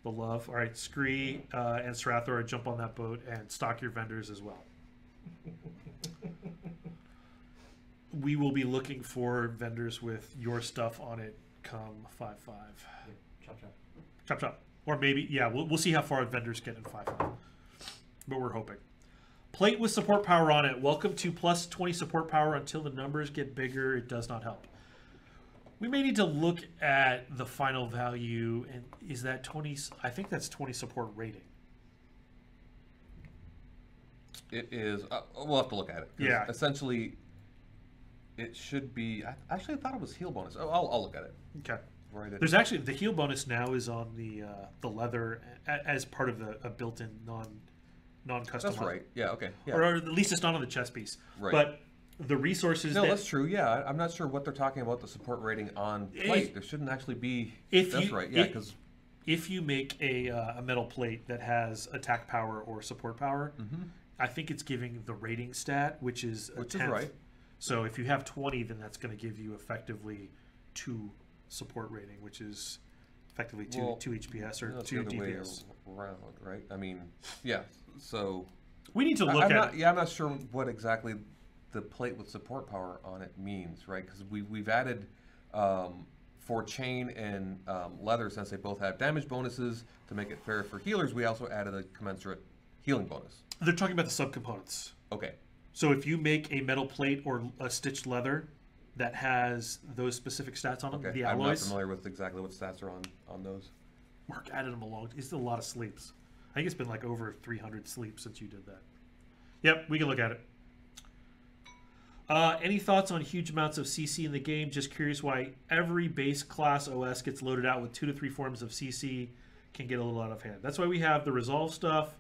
Speaker 1: love. All right, Scree and Srathor, jump on that boat and stock your vendors as well. We will be looking for vendors with your stuff on it come 5.5.
Speaker 4: Yeah, chop chop.
Speaker 1: Chop chop. Or maybe, yeah, we'll see how far vendors get in 5.5. But we're hoping. Plate with support power on it. Welcome to plus 20 support power until the numbers get bigger. It does not help. We may need to look at the final value. And is that 20? I think that's 20 support rating.
Speaker 2: It is. We'll have to look at it.
Speaker 1: Yeah.
Speaker 2: Essentially, it should be. Actually, I thought it was heal bonus. Oh, I'll look at it.
Speaker 1: Okay.
Speaker 2: Right.
Speaker 1: There's actually the heal bonus now is on the leather as part of a built-in non-custom.
Speaker 2: That's right. Yeah. Okay. Yeah.
Speaker 1: Or at least it's not on the chest piece.
Speaker 2: Right.
Speaker 1: But the resources.
Speaker 2: No, that's true. Yeah, I'm not sure what they're talking about the support rating on plate. There shouldn't actually be. That's right. Yeah, because
Speaker 1: if you make a metal plate that has attack power or support power, I think it's giving the rating stat, which is a 10th.
Speaker 2: Is right.
Speaker 1: So if you have 20, then that's going to give you effectively 2 support rating, which is effectively 2 HPS or 2 DPS.
Speaker 2: Around, right? I mean, yeah. So
Speaker 1: we need to look at it.
Speaker 2: Yeah, I'm not sure what exactly the plate with support power on it means, right? Because we've added for chain and leather, since they both have damage bonuses to make it fair for healers. We also added a commensurate healing bonus.
Speaker 1: They're talking about the subcomponents.
Speaker 2: Okay.
Speaker 1: So if you make a metal plate or a stitched leather that has those specific stats on them,
Speaker 2: Okay,
Speaker 1: the
Speaker 2: I'm not
Speaker 1: alloys,
Speaker 2: familiar with exactly what stats are on those.
Speaker 1: Mark added them along. It's a lot of sleeps. I think it's been like over 300 sleeps since you did that. Yep, we can look at it. Any thoughts on huge amounts of CC in the game? Just curious why every base class OS gets loaded out with 2 to 3 forms of CC. Can get a little out of hand. That's why we have the resolve stuff.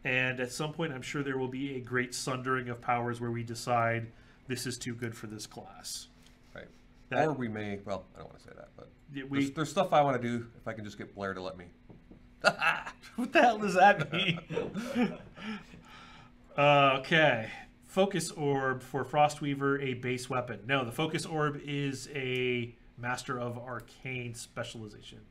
Speaker 1: And at some point, I'm sure there will be a great sundering of powers where we decide this is too good for this class.
Speaker 2: Right.
Speaker 1: That-
Speaker 2: Or we may, well, I don't want to say that, but
Speaker 1: Yeah,
Speaker 2: there's stuff I want to do if I can just get Blair to let me.
Speaker 1: What the hell does that mean? Okay. Focus Orb for Frostweaver, a base weapon. No, the Focus Orb is a Master of Arcane specialization.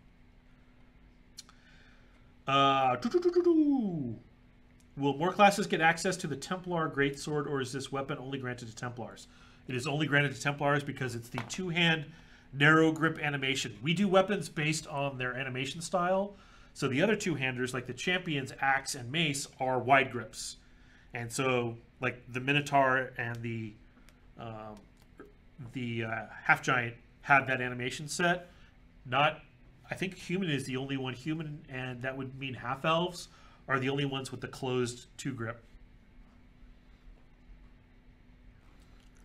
Speaker 1: Will more classes get access to the Templar Greatsword, or is this weapon only granted to Templars? It is only granted to Templars because it's the two-hand narrow grip animation. We do weapons based on their animation style. So the other two-handers, like the Champion's Axe and Mace, are wide grips. And so, like the Minotaur and the Half Giant had that animation set. I think Human is the only one. Human, and that would mean Half Elves, are the only ones with the closed two grip.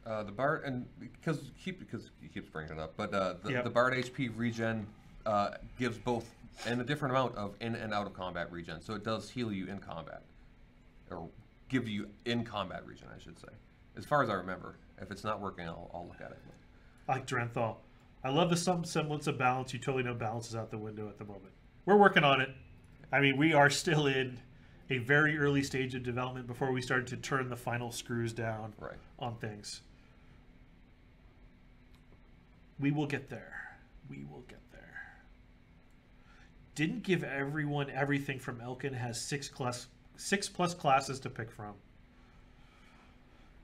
Speaker 2: The Bard, and because he keeps bringing it up, but
Speaker 1: Yep.
Speaker 2: the Bard HP regen gives both and a different amount of in and out of combat regen, so it does heal you in combat, or give you in combat regen, I should say. As far as I remember, if it's not working, I'll look at it.
Speaker 1: I like Drenthal. I love the some semblance of balance. You totally know balance is out the window at the moment. We're working on it. I mean, we are still in a very early stage of development before we started to turn the final screws down on things. We will get there. We will get there. Didn't give everyone everything from Elkin. Has 6 plus classes to pick from.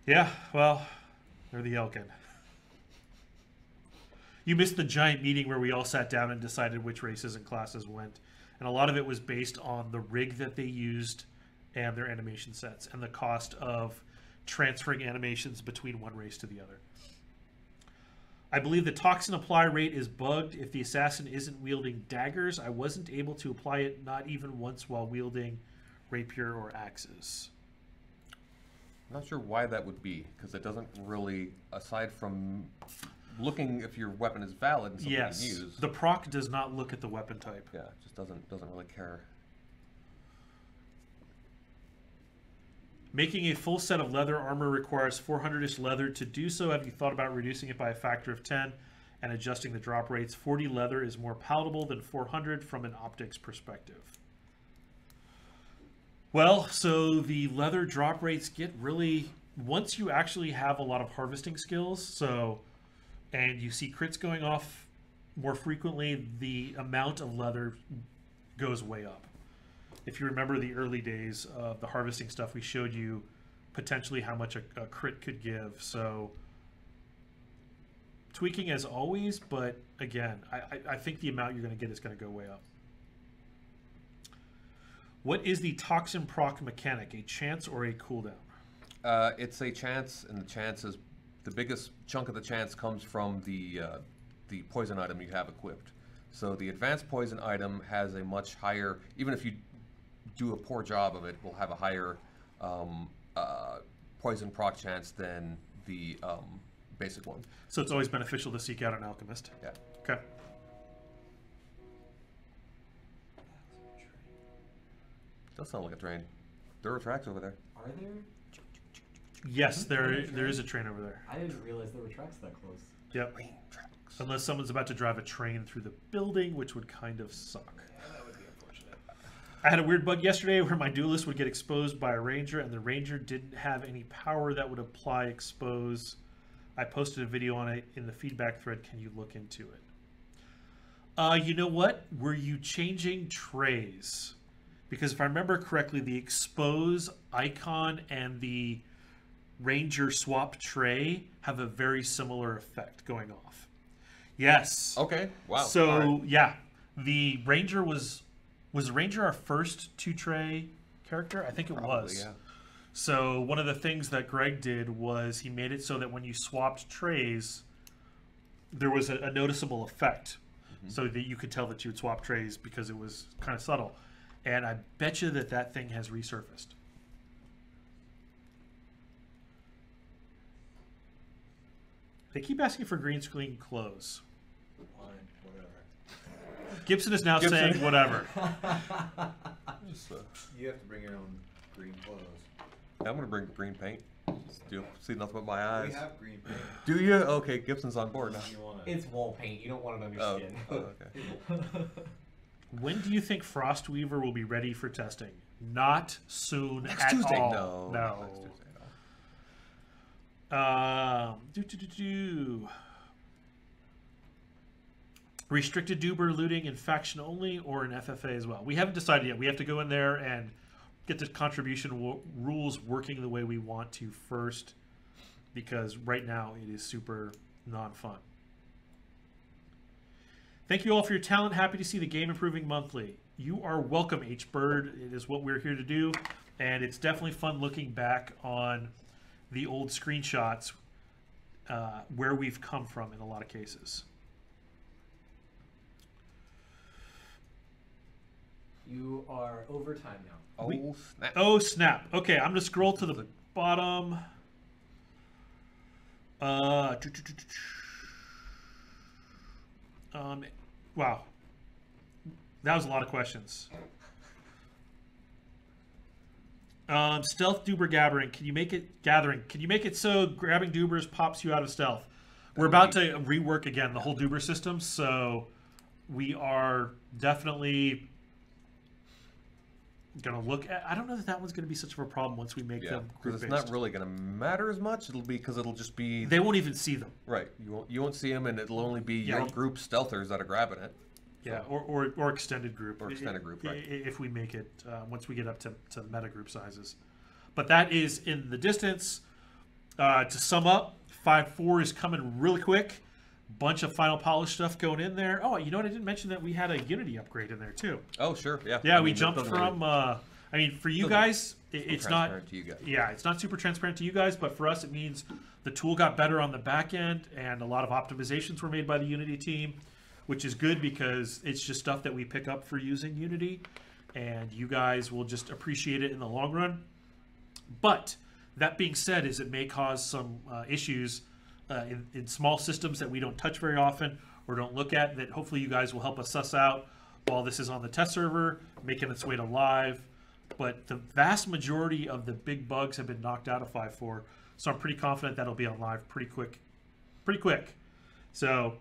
Speaker 1: Yeah, well, they're the Elkin. You missed the giant meeting where we all sat down and decided which races and classes went. And a lot of it was based on the rig that they used and their animation sets and the cost of transferring animations between one race to the other. I believe the toxin apply rate is bugged. If the assassin isn't wielding daggers, I wasn't able to apply it not even once while wielding rapier or axes.
Speaker 2: I'm not sure why that would be, because it doesn't really, aside from looking if your weapon is valid and something you can use.
Speaker 1: The proc does not look at the weapon type.
Speaker 2: Yeah, it just doesn't really care.
Speaker 1: Making a full set of leather armor requires 400-ish leather. To do so, have you thought about reducing it by a factor of 10 and adjusting the drop rates? 40 leather is more palatable than 400 from an optics perspective. Well, so the leather drop rates get really, once you actually have a lot of harvesting skills, and you see crits going off more frequently, the amount of leather goes way up. If you remember the early days of the harvesting stuff, we showed you potentially how much a crit could give. So tweaking as always, but again, I think the amount you're going to get is going to go way up. What is the toxin proc mechanic? A chance or a cooldown?
Speaker 2: It's a chance, and the chance is the biggest chunk of the chance comes from the poison item you have equipped. So the advanced poison item has a much higher, even if you do a poor job of it, will have a higher poison proc chance than the basic one.
Speaker 1: So it's always beneficial to seek out an alchemist.
Speaker 2: Yeah.
Speaker 1: Okay.
Speaker 2: Does sound like a train. There are tracks over there.
Speaker 4: Are there?
Speaker 1: Yes, there is a train over there.
Speaker 4: I didn't realize there were tracks that close.
Speaker 1: Yep.
Speaker 2: Train tracks.
Speaker 1: Unless someone's about to drive a train through the building, which would kind of suck.
Speaker 4: Yeah, that would be unfortunate.
Speaker 1: I had a weird bug yesterday where my duelist would get exposed by a ranger, and the ranger didn't have any power that would apply expose. I posted a video on it in the feedback thread. Can you look into it? You know what? Were you changing trays? Because if I remember correctly, the expose icon and the ranger swap tray have a very similar effect going off. Yes.
Speaker 2: Okay. Wow.
Speaker 1: So
Speaker 2: All right.
Speaker 1: yeah, the ranger was the ranger our first 2-tray character? I think it
Speaker 2: Probably,
Speaker 1: was.
Speaker 2: yeah.
Speaker 1: So one of the things that Greg did was he made it so that when you swapped trays, there was a noticeable effect, so that you could tell that you would swap trays because it was kind of subtle. And I bet you that thing has resurfaced. They keep asking for green screen close.
Speaker 3: Fine, whatever.
Speaker 1: Gibson is now saying whatever.
Speaker 2: Just,
Speaker 3: You have to bring your own green clothes.
Speaker 2: I'm gonna bring green paint. Just see nothing but my eyes.
Speaker 3: We have green paint.
Speaker 2: Do you? Okay, Gibson's on board now.
Speaker 3: You want
Speaker 4: It's wall paint. You don't want it on your
Speaker 2: Oh,
Speaker 4: skin.
Speaker 2: okay.
Speaker 1: When do you think Frostweaver will be ready for testing? Not soon
Speaker 2: Next
Speaker 1: at
Speaker 2: Tuesday?
Speaker 1: all.
Speaker 2: No.
Speaker 1: No.
Speaker 2: Next Tuesday, no.
Speaker 1: Restricted Duber looting in faction only or in FFA as well? We haven't decided yet. We have to go in there and get the contribution rules working the way we want to first, because right now it is super non-fun. Thank you all for your talent. Happy to see the game improving monthly. You are welcome, H-Bird. It is what we're here to do, and it's definitely fun looking back on the old screenshots where we've come from in a lot of cases.
Speaker 4: You are over time now.
Speaker 2: Oh, snap.
Speaker 1: Oh, snap. Okay, I'm going to scroll to the bottom. Wow. That was a lot of questions. Stealth Duber Gathering. Can you make it so grabbing Dubers pops you out of stealth? We're about to rework again the whole Duber system, so we are definitely gonna look at. I don't know that one's gonna be such of a problem once we make them group
Speaker 2: because it's
Speaker 1: based.
Speaker 2: not really gonna matter as much. It'll be because it'll just be
Speaker 1: They won't even see them.
Speaker 2: right. You won't see them, and it'll only be
Speaker 1: Yeah.
Speaker 2: your group stealthers that are grabbing it.
Speaker 1: Yeah, or extended group.
Speaker 2: Or extended group, right.
Speaker 1: If we make it, once we get up to meta group sizes. But that is in the distance. To sum up, 5.4 is coming really quick. Bunch of final polish stuff going in there. Oh, you know what? I didn't mention that we had a Unity upgrade in there too.
Speaker 2: Oh, sure, yeah.
Speaker 1: Yeah,
Speaker 2: I
Speaker 1: we
Speaker 2: mean, that
Speaker 1: jumped
Speaker 2: doesn't
Speaker 1: from. For you
Speaker 2: doesn't-
Speaker 1: guys, it's not.
Speaker 2: transparent to you guys.
Speaker 1: Yeah, it's not super transparent to you guys, but for us, it means the tool got better on the back end, and a lot of optimizations were made by the Unity team, which is good because it's just stuff that we pick up for using Unity, and you guys will just appreciate it in the long run. But that being said, it may cause some issues in small systems that we don't touch very often or don't look at, that hopefully you guys will help us suss out while this is on the test server, making its way to live. But the vast majority of the big bugs have been knocked out of 5.4, so I'm pretty confident that'll be on live pretty quick. So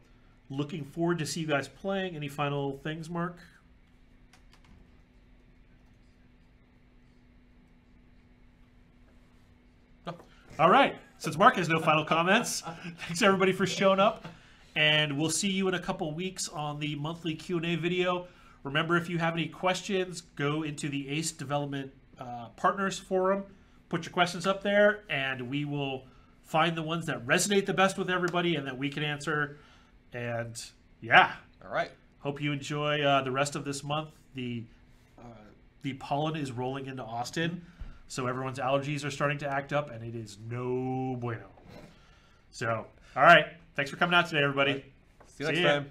Speaker 1: looking forward to see you guys playing. Any final things, Mark?
Speaker 2: No.
Speaker 1: All right. Since Mark has no final comments, thanks everybody for showing up, and we'll see you in a couple weeks on the monthly Q&A video. Remember, if you have any questions, go into the ACE Development Partners Forum, put your questions up there, and we will find the ones that resonate the best with everybody and that we can answer. And yeah,
Speaker 2: All right.
Speaker 1: hope you enjoy the rest of this month. The pollen is rolling into Austin, so everyone's allergies are starting to act up, and it is no bueno. So, all right, thanks for coming out today, everybody.
Speaker 2: See you next
Speaker 1: ya.
Speaker 2: time.